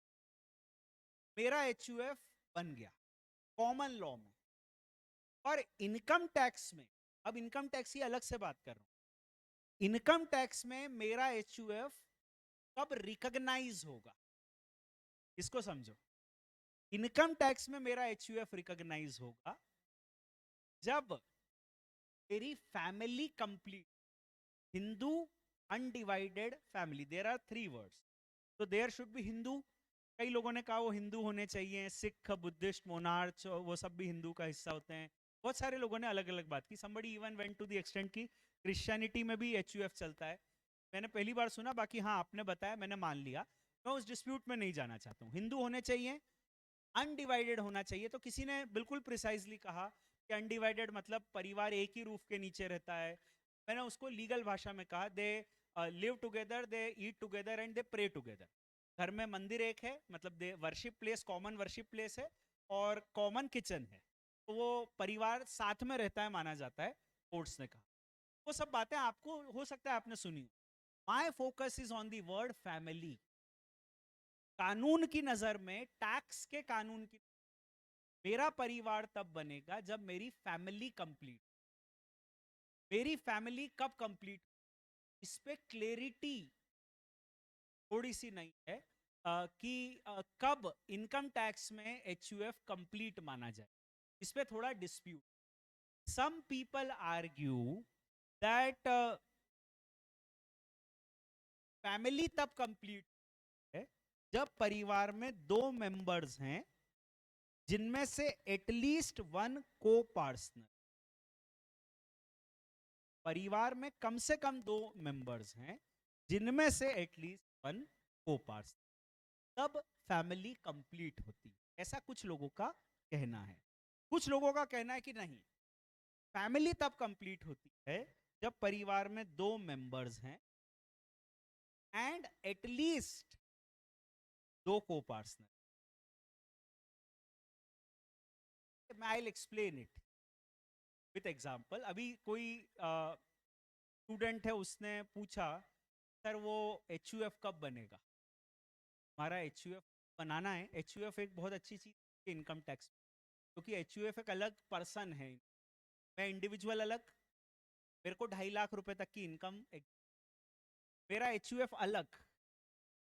मेरा एचयूएफ बन गया कॉमन लॉ में। और इनकम टैक्स में, अब इनकम टैक्स की अलग से बात कर रहा हूं, इनकम टैक्स में मेरा एचयूएफ कब रिकॉग्नाइज होगा, इसको समझो। इनकम टैक्स में मेरा एचयूएफ रिकॉग्नाइज होगा जब मेरी family complete, Hindu undivided family, there are 3 words, तो देयर शुड बी हिंदू। कई लोगों ने कहा वो हिंदू होने चाहिए, सिख, बुद्धिस्ट, मोनार्च, वो सब भी हिंदू का हिस्सा होते हैं। बहुत सारे लोगों ने अलग अलग बात की। somebody even went to the extent की क्रिश्चियनिटी में भी एचयूएफ चलता है। मैंने पहली बार सुना, बाकी हाँ आपने बताया, मैंने मान लिया। मैं उस डिस्प्यूट में नहीं जाना चाहता हूँ। हिंदू होने चाहिए, अनडिवाइडेड होना चाहिए। तो किसी ने बिल्कुल प्रिसाइजली कहा कि अनडिवाइडेड मतलब परिवार एक ही रूफ के नीचे रहता है। मैंने उसको लीगल भाषा में कहा, they live together, they eat together and they pray together. घर में मंदिर एक है, मतलब they worship place, common worship place है, और कॉमन किचन है, तो वो परिवार साथ में रहता है माना जाता है, कोर्ट्स ने कहा। वो सब बातें आपको हो सकता है आपने सुनी। My focus is on the word family. कानून की नजर में, टैक्स के कानून की, मेरा परिवार तब बनेगा जब मेरी फैमिली कंप्लीट। मेरी फैमिली कब कंप्लीट, इस पे क्लेरिटी थोड़ी सी नहीं है, कि कब इनकम टैक्स में एचयूएफ कंप्लीट माना जाए। इस पे थोड़ा dispute. Some people argue that family तब कंप्लीट है जब परिवार में 2 मेंबर्स हैं जिनमें से एटलीस्ट 1 को पार्टनर। परिवार में कम से कम 2 मेंबर्स हैं जिनमें से एटलीस्ट 1 को पार्टनर, तब फैमिली कंप्लीट होती है। ऐसा कुछ लोगों का कहना है। कुछ लोगों का कहना है कि नहीं, फैमिली तब कंप्लीट होती है जब परिवार में 2 मेंबर्स हैं एंड एटलीस्ट 2 को partner. I will explain it with example. अभी कोई स्टूडेंट है, उसने पूछा सर वो एचयूएफ कब बनेगा। हमारा एचयूएफ बनाना है। एचयूएफ एक बहुत अच्छी चीज है इनकम टैक्स, क्योंकि एचयूएफ एक अलग पर्सन है। मैं इंडिविजुअल अलग, मेरे को 2.5 लाख रुपए तक की इनकम, मेरा एचयूएफ अलग,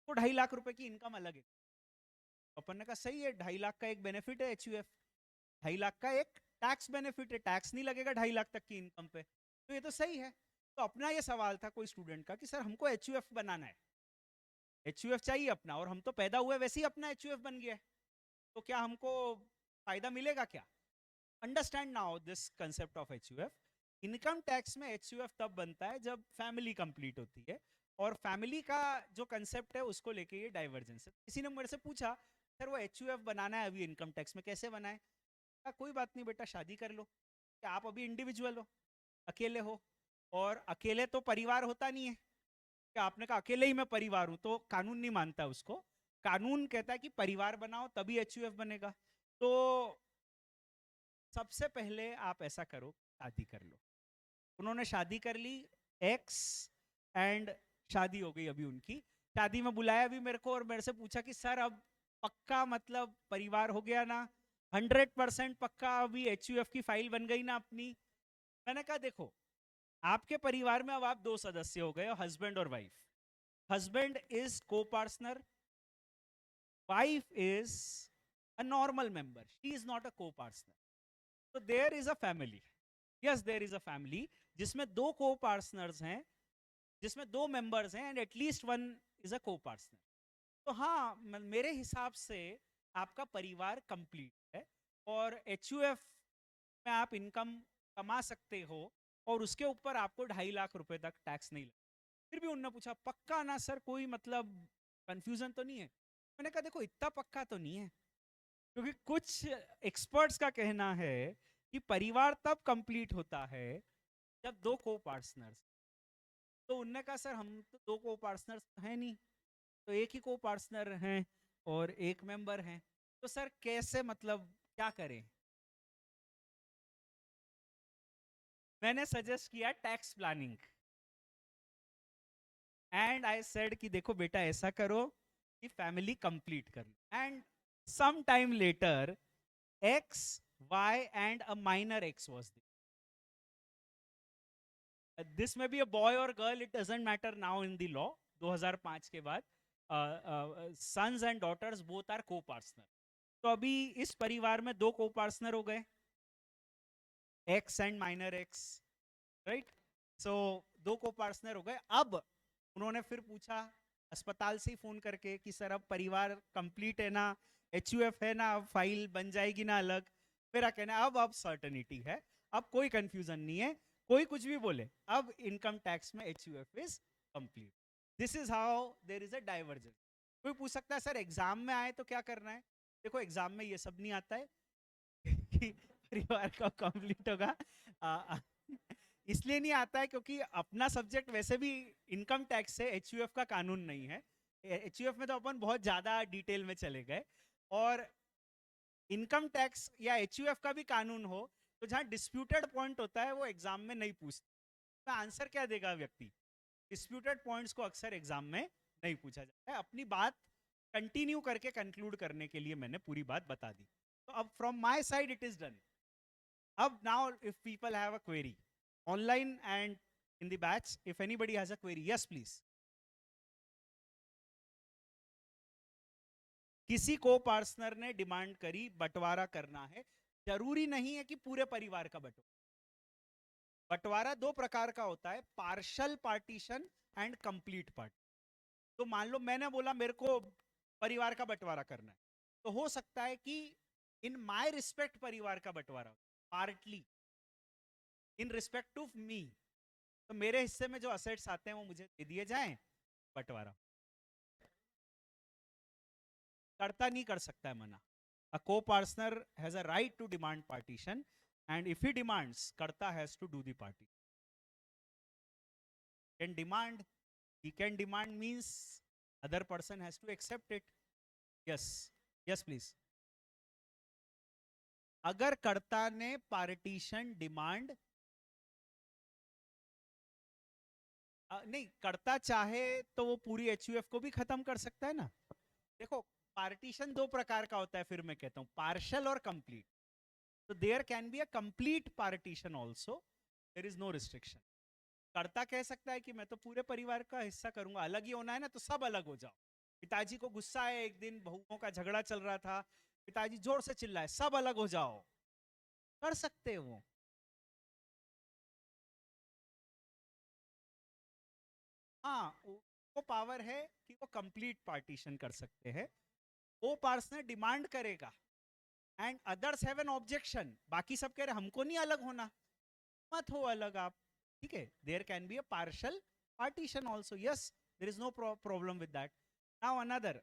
तो 2.5 लाख रुपए की इनकम अलग है। अपन ने कहा सही है, 2.5 लाख का एक बेनिफिट है एचयूएफ, 2.5 लाख का एक टैक्स बेनिफिट है, टैक्स नहीं लगेगा 2.5 लाख तक की इनकम पे, तो ये तो सही है। तो अपना ये सवाल था कोई स्टूडेंट का कि सर हमको एचयूएफ बनाना है, एचयूएफ चाहिए अपना, और हम तो पैदा हुए वैसे ही अपना एचयूएफ बन गया है, तो क्या हमको फायदा मिलेगा क्या। Understand now this concept of HUF. Income tax में एचयूएफ तब बनता है जब फैमिली कंप्लीट होती है, और फैमिली का जो कंसेप्ट है उसको लेके ये डाइवर्जेंस है। किसी ने मेरे से पूछा सर वो एचयूएफ बनाना है अभी इनकम टैक्स में, कैसे बनाए। कोई बात नहीं बेटा, शादी कर लो, कि आप अभी इंडिविजुअल हो, अकेले हो, और अकेले तो परिवार होता नहीं है कि आपने कहा अकेले ही मैं परिवार हूं, तो कानून नहीं मानता उसको। कानून कहता है कि परिवार बनाओ तभी एचयूएफ बनेगा। तो सबसे पहले आप ऐसा करो, शादी कर लो। उन्होंने शादी कर ली, एक्स, एंड शादी हो गई अभी उनकी। शादी में बुलाया भी मेरे को और मेरे से पूछा कि सर अब पक्का मतलब परिवार हो गया ना, 100% पक्का, अभी एचयूएफ की फाइल बन गई ना अपनी। मैंने कहा देखो, आपके परिवार में अब आप दो सदस्य हो गए, हस्बैंड और वाइफ। Husband is co partner, wife is a normal member, she is not a को पार्टनर। तो there is a family, yes there is a family जिसमें दो को पार्टनर्स हैं, जिसमें दो मेंबर्स हैं, and at least one is a को पार्टनर। तो हाँ, मेरे हिसाब से आपका परिवार कंप्लीट है, और एचयूएफ में आप इनकम कमा सकते हो, और उसके ऊपर आपको 2.5 लाख रुपए तक टैक्स नहीं लगता। फिर भी उन्होंने पूछा पक्का ना सर, कोई मतलब कंफ्यूजन तो नहीं है? मैंने कहा देखो, इतना पक्का तो नहीं है, क्योंकि कुछ एक्सपर्ट्स का कहना है कि परिवार तब कंप्लीट होता है जब दो को पार्टनर्स। तो उनने कहा सर हम तो दो को पार्टनर्स हैं नहीं, तो एक ही को पार्टनर हैं और एक मेंबर हैं, तो सर कैसे, मतलब क्या करें? मैंने सजेस्ट किया tax planning, and I said कि देखो बेटा ऐसा करो कि फैमिली कंप्लीट कर लो, and some time later X, Y and a minor X was there. This may be a boy और girl, it doesn't matter now in the law. 2005 के बाद sons and daughters both are को पार्टनर। तो अभी इस परिवार में दो को पार्टनर हो गए, X and minor X, right? So दो को पार्टनर हो गए। अब उन्होंने फिर पूछा अस्पताल से ही फोन करके कि सर अब परिवार कंप्लीट है ना, एचयूएफ है ना, अब फाइल बन जाएगी ना अलग? मेरा कहना है अब सर्टेनिटी है, अब कोई कंफ्यूजन नहीं है, कोई कुछ भी बोले, अब इनकम टैक्स में HUF is complete. This is how there is a divergence. कोई पूछ सकता है सर एग्जाम में आए तो क्या करना है? देखो एग्जाम में ये सब नहीं आता है कि परिवार का कंप्लीट होगा। इसलिए नहीं आता है क्योंकि अपना सब्जेक्ट वैसे भी इनकम टैक्स से, एचयूएफ का कानून नहीं है। एचयूएफ में तो अपन बहुत ज्यादा डिटेल में चले गए, और इनकम टैक्स या एचयूएफ का भी कानून हो तो जहां डिस्प्यूटेड पॉइंट होता है वो एग्जाम में नहीं पूछते। तो आंसर क्या देगा व्यक्ति? डिस्प्यूटेड पॉइंट्स को अक्सर एग्जाम में नहीं पूछा जाता है। अपनी बात कंटिन्यू करके कंक्लूड करने के लिए मैंने पूरी बात बता दी। तो अब from my side it is done. अब now if people have a query online and in the batch, if anybody has a query, yes please. किसी को पार्टनर ने डिमांड करी बंटवारा करना है, जरूरी नहीं है कि पूरे परिवार का बंटवारा। बंटवारा दो प्रकार का होता है, partial partition and complete part. तो मान लो मैंने बोला मेरे को परिवार का बंटवारा करना है, तो हो सकता है कि इन माय रिस्पेक्ट परिवार का बंटवारा, partly in respect to me, तो मेरे हिस्से में जो असेट्स आते हैं वो मुझे दे दिए जाएं, बंटवारा। कर्ता नहीं कर सकता है मना। अ को partner has a right to demand partition, and if he demands, karta has to do the party. Can demand, he can demand means other person has to accept it. Yes, yes please. अगर कर्ता ने पार्टीशन डिमांड, नहीं, कर्ता चाहे तो वो पूरी एचयूएफ को भी खत्म कर सकता है ना। देखो पार्टीशन दो प्रकार का होता है, फिर मैं कहता हूं पार्शियल और कंप्लीट। तो there can be a complete partition also, there is no restriction. Karta कह सकता है कि मैं तो पूरे परिवार का हिस्सा करूंगा, अलग ही होना है ना तो सब अलग हो जाओ। पिताजी को गुस्सा है, एक दिन बहुओं का झगड़ा चल रहा था, पिताजी जोर से चिल्लाए सब अलग हो जाओ, कर सकते हो। हाँ, वो पावर है कि वो कंप्लीट पार्टीशन कर सकते हैं। वो पार्टनर डिमांड करेगा and others have an objection, बाकी सब कह रहे हमको नहीं अलग होना, मत हो अलग आप, ठीक है? There can be a partial partition also, yes, there is no problem with that. Now another,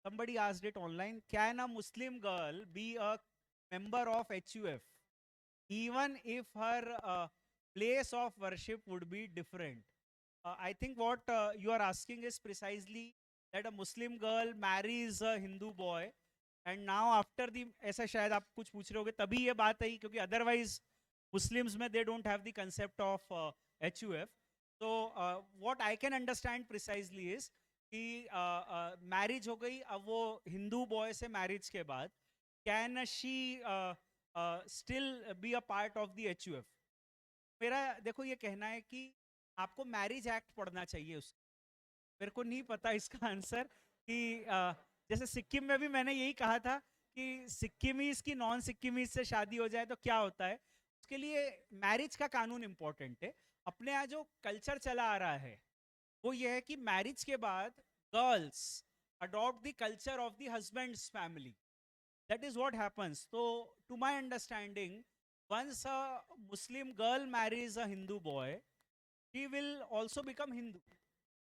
somebody asked it online, can a Muslim girl be a member of HUF? even if her place of worship would be different. I think what you are asking is precisely that a Muslim girl marries a Hindu boy, and now after the, ऐसा शायद आप कुछ पूछ रहे होगे तभी ये बात आई, क्योंकि otherwise Muslims में they don't have the concept of HUF. So what I can understand precisely is कि मैरिज हो गई, अब वो हिंदू बॉय से मैरिज के बाद can she still be a part of the HUF? मेरा देखो ये कहना है कि आपको मैरिज एक्ट पढ़ना चाहिए उसका। मेरे को नहीं पता इसका आंसर कि जैसे सिक्किम में भी मैंने यही कहा था कि सिक्किमीज की नॉन सिक्किमीज से शादी हो जाए तो क्या होता है, उसके लिए मैरिज का कानून इंपॉर्टेंट है। अपने यहाँ जो कल्चर चला आ रहा है वो ये है कि मैरिज के बाद girls adopt the culture of the husband's family. That is what happens. तो to my understanding, once a Muslim girl marries a Hindu boy, he will also become Hindu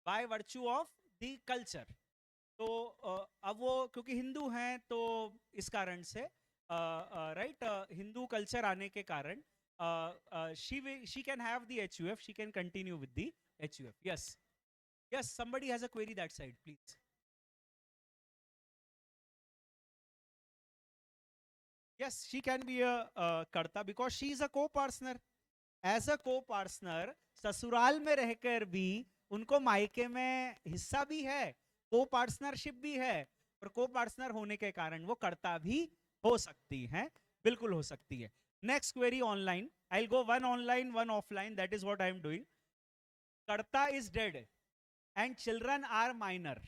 by virtue of the culture. तो अब वो क्योंकि हिंदू हैं तो इस कारण से राइट हिंदू कल्चर आने के कारण she can have the HUF, she can continue with the HUF. Yes, yes, somebody has a query that side, please. Yes, she can be a karta because she is a co-partner. As a co-partner, ससुराल में रहकर भी उनको मायके में हिस्सा भी है, को पार्टनरशिप भी है, और को पार्टनर होने के कारण वो कर्ता भी हो सकती हैं, बिल्कुल हो सकती है। Next query online, I will go one online one offline, that is what I am doing. Karta is dead and children are minor.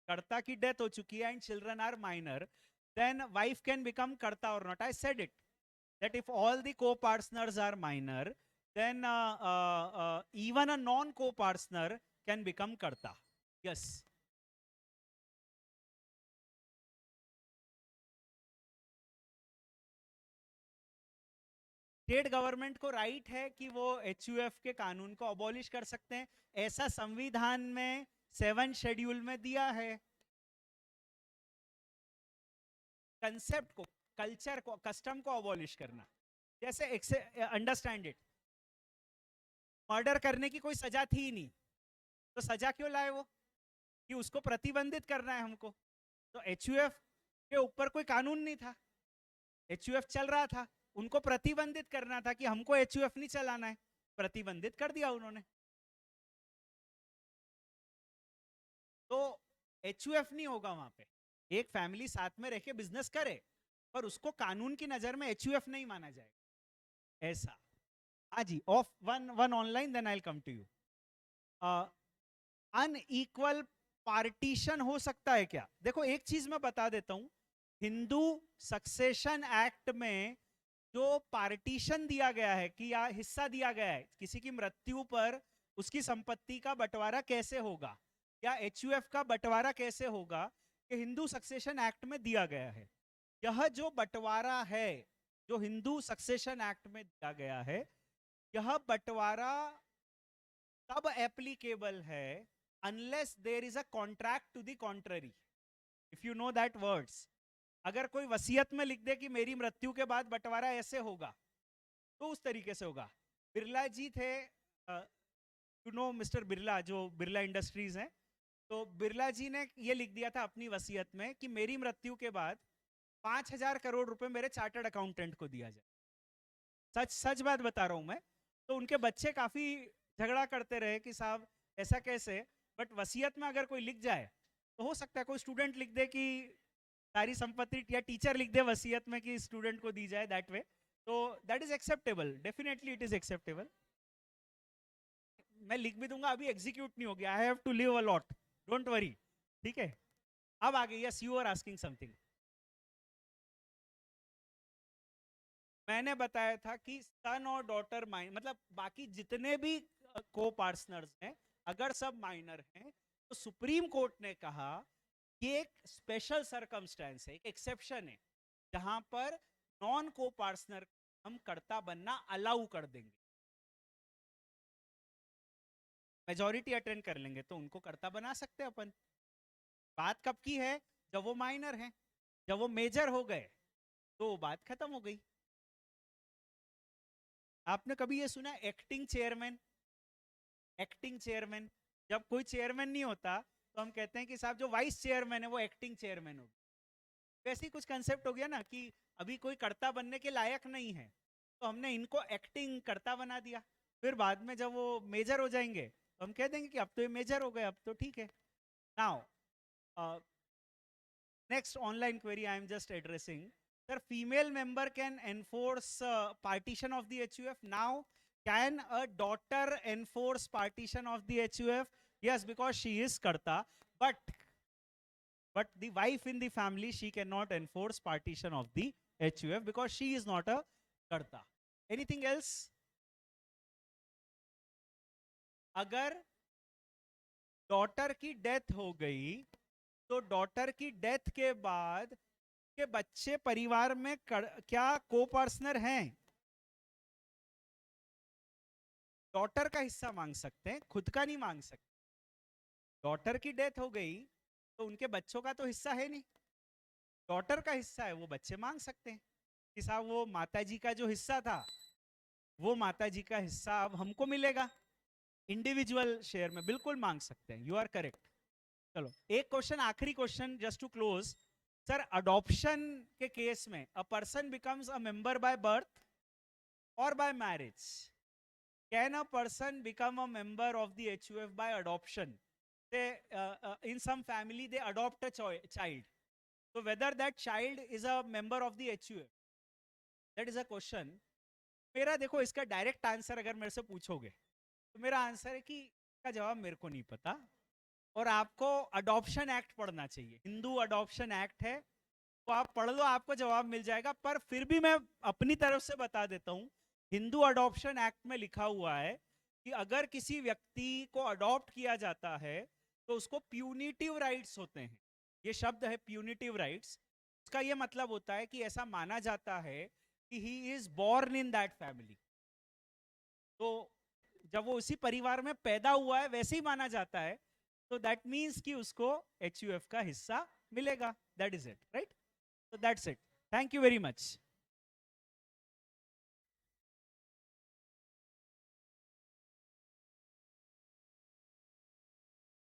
Karta की डेथ हो चुकी है and children are minor, then wife can become karta or not? I said it, that if all the co-partners are minor, then even a non-co-partner can become karta. Yes. State government को राइट है कि वो HUF के कानून को अबॉलिश कर सकते हैं, ऐसा संविधान में 7 शेड्यूल में दिया है। कंसेप्ट को, कल्चर को, कस्टम को अबॉलिश करना, जैसे अंडरस्टैंड इट, मर्डर करने की कोई सजा थी ही नहीं, तो सजा क्यों लाए वो, कि उसको प्रतिबंधित करना है हमको। तो HUF के ऊपर कोई कानून नहीं था, HUF चल रहा था, उनको प्रतिबंधित करना था कि हमको HUF नहीं चलाना है, प्रतिबंधित कर दिया उन्होंने। तो HUF नहीं होगा वहां पे, एक फैमिली साथ में रह के बिजनेस करे पर उसको कानून की नजर में HUF नहीं माना जाएगा, ऐसा। हाँ जी, of one one online, then I will come to you. Unequal partition हो सकता है क्या? देखो एक चीज मैं बता देता हूं, हिंदू सक्सेशन एक्ट में जो पार्टीशन दिया गया है कि या हिस्सा दिया गया है, किसी की मृत्यु पर उसकी संपत्ति का बंटवारा कैसे होगा या HUF का बंटवारा कैसे होगा, कि हिंदू सक्सेशन एक्ट में दिया गया है। यह जो बंटवारा है जो हिंदू सक्सेशन एक्ट में दिया गया है, यह बंटवारा तब एप्लीकेबल है unless there is a contract to the contrary. If you know that words, अगर कोई वसीयत में लिख दे कि मेरी मृत्यु के बाद बंटवारा ऐसे होगा, तो उस तरीके से होगा। बिरला जी थे, यू नो मिस्टर बिरला, जो बिरला इंडस्ट्रीज हैं, तो बिरला जी ने ये लिख दिया था अपनी वसीयत में कि मेरी मृत्यु के बाद 5,000 करोड़ रुपए मेरे चार्टर्ड अकाउंटेंट को दिया जाए। सच सच बात बता रहा हूं मैं। तो उनके बच्चे काफी झगड़ा करते रहे कि साहब ऐसा कैसे, बट वसीयत में अगर कोई लिख जाए तो हो सकता है कोई स्टूडेंट लिख दे कि सारी संपत्ति, या टीचर लिख दे वसीयत में कि स्टूडेंट को दी जाए दैट वे, तो that is acceptable, definitely it is acceptable. मैं लिख भी दूंगा, अभी एग्जीक्यूट नहीं हो गया, I have to live a lot, don't worry. ठीक है, अब आगे, yes you are asking something. मैंने बताया था कि सन और डॉटर माइनर, मतलब बाकी जितने भी को पार्टनर्स हैं, अगर सब माइनर हैं, तो सुप्रीम कोर्ट ने कहा कि एक स्पेशल सरकमस्टेंस है, एक एक्सेप्शन है, जहां पर नॉन को पार्टनर हम कर्ता बनना अलाउ कर देंगे, मेजोरिटी अटेंड कर लेंगे तो उनको कर्ता बना सकते हैं अपन। बात कब की है? जब वो माइनर हैं, जब वो मेजर हो गए तो बात खत्म हो गई। आपने कभी ये सुना एक्टिंग चेयरमैन? एक्टिंग चेयरमैन, जब कोई चेयरमैन नहीं होता तो हम कहते हैं कि साहब जो वाइस चेयरमैन है वो एक्टिंग चेयरमैन होगा। वैसे ही कुछ कंसेप्ट हो गया ना कि अभी कोई कर्ता बनने के लायक नहीं है तो हमने इनको एक्टिंग कर्ता बना दिया, फिर बाद में जब वो मेजर हो जाएंगे तो हम कह देंगे कि अब तो ये मेजर हो गए, अब तो ठीक है। Now next online query I am just addressing. Sir, female member can enforce partition of the HUF. Now, can a daughter enforce partition of the HUF? Yes, because she is karta. But the wife in the family, she cannot enforce partition of the HUF because she is not a karta. Anything else? अगर डॉटर की डेथ हो गई तो डॉटर की डेथ के बाद के बच्चे परिवार में क्या को पार्टनर हैं? डॉटर का हिस्सा मांग सकते हैं, खुद का नहीं मांग सकते। डॉटर की डेथ हो गई तो उनके बच्चों का तो हिस्सा है नहीं, डॉटर का हिस्सा है, वो बच्चे मांग सकते हैं कि साहब वो माताजी का जो हिस्सा था वो माताजी का हिस्सा अब हमको मिलेगा। इंडिविजुअल शेयर में बिल्कुल मांग सकते हैं, यू आर करेक्ट। चलो एक क्वेश्चन, आखिरी question just to close. Sir, adoption के केस में a person becomes a member by birth और by marriage. Can a person become a member of the HUF by adoption? Say, in some family they adopt a child. So whether that child is a member of the HUF, that is a question. मेरा देखो इसका डायरेक्ट आंसर अगर मेरे से पूछोगे तो मेरा आंसर है कि इसका जवाब मेरे को नहीं पता, और आपको अडॉप्शन एक्ट पढ़ना चाहिए। हिंदू अडॉप्शन एक्ट है, तो आप पढ़ लो, आपको जवाब मिल जाएगा। पर फिर भी मैं अपनी तरफ से बता देता हूं, हिंदू अडॉप्शन एक्ट में लिखा हुआ है कि अगर किसी व्यक्ति को अडॉप्ट किया जाता है तो उसको प्यूनिटिव राइट्स होते हैं। ये शब्द है प्यूनिटिव राइट्स, इसका ये मतलब होता है कि ऐसा माना जाता है कि he is born in that family. तो जब वो उसी परिवार में पैदा हुआ है वैसे ही माना जाता है, तो दैट मीन्स कि उसको HUF का हिस्सा मिलेगा। That is it, right? So that's it. Thank you very much.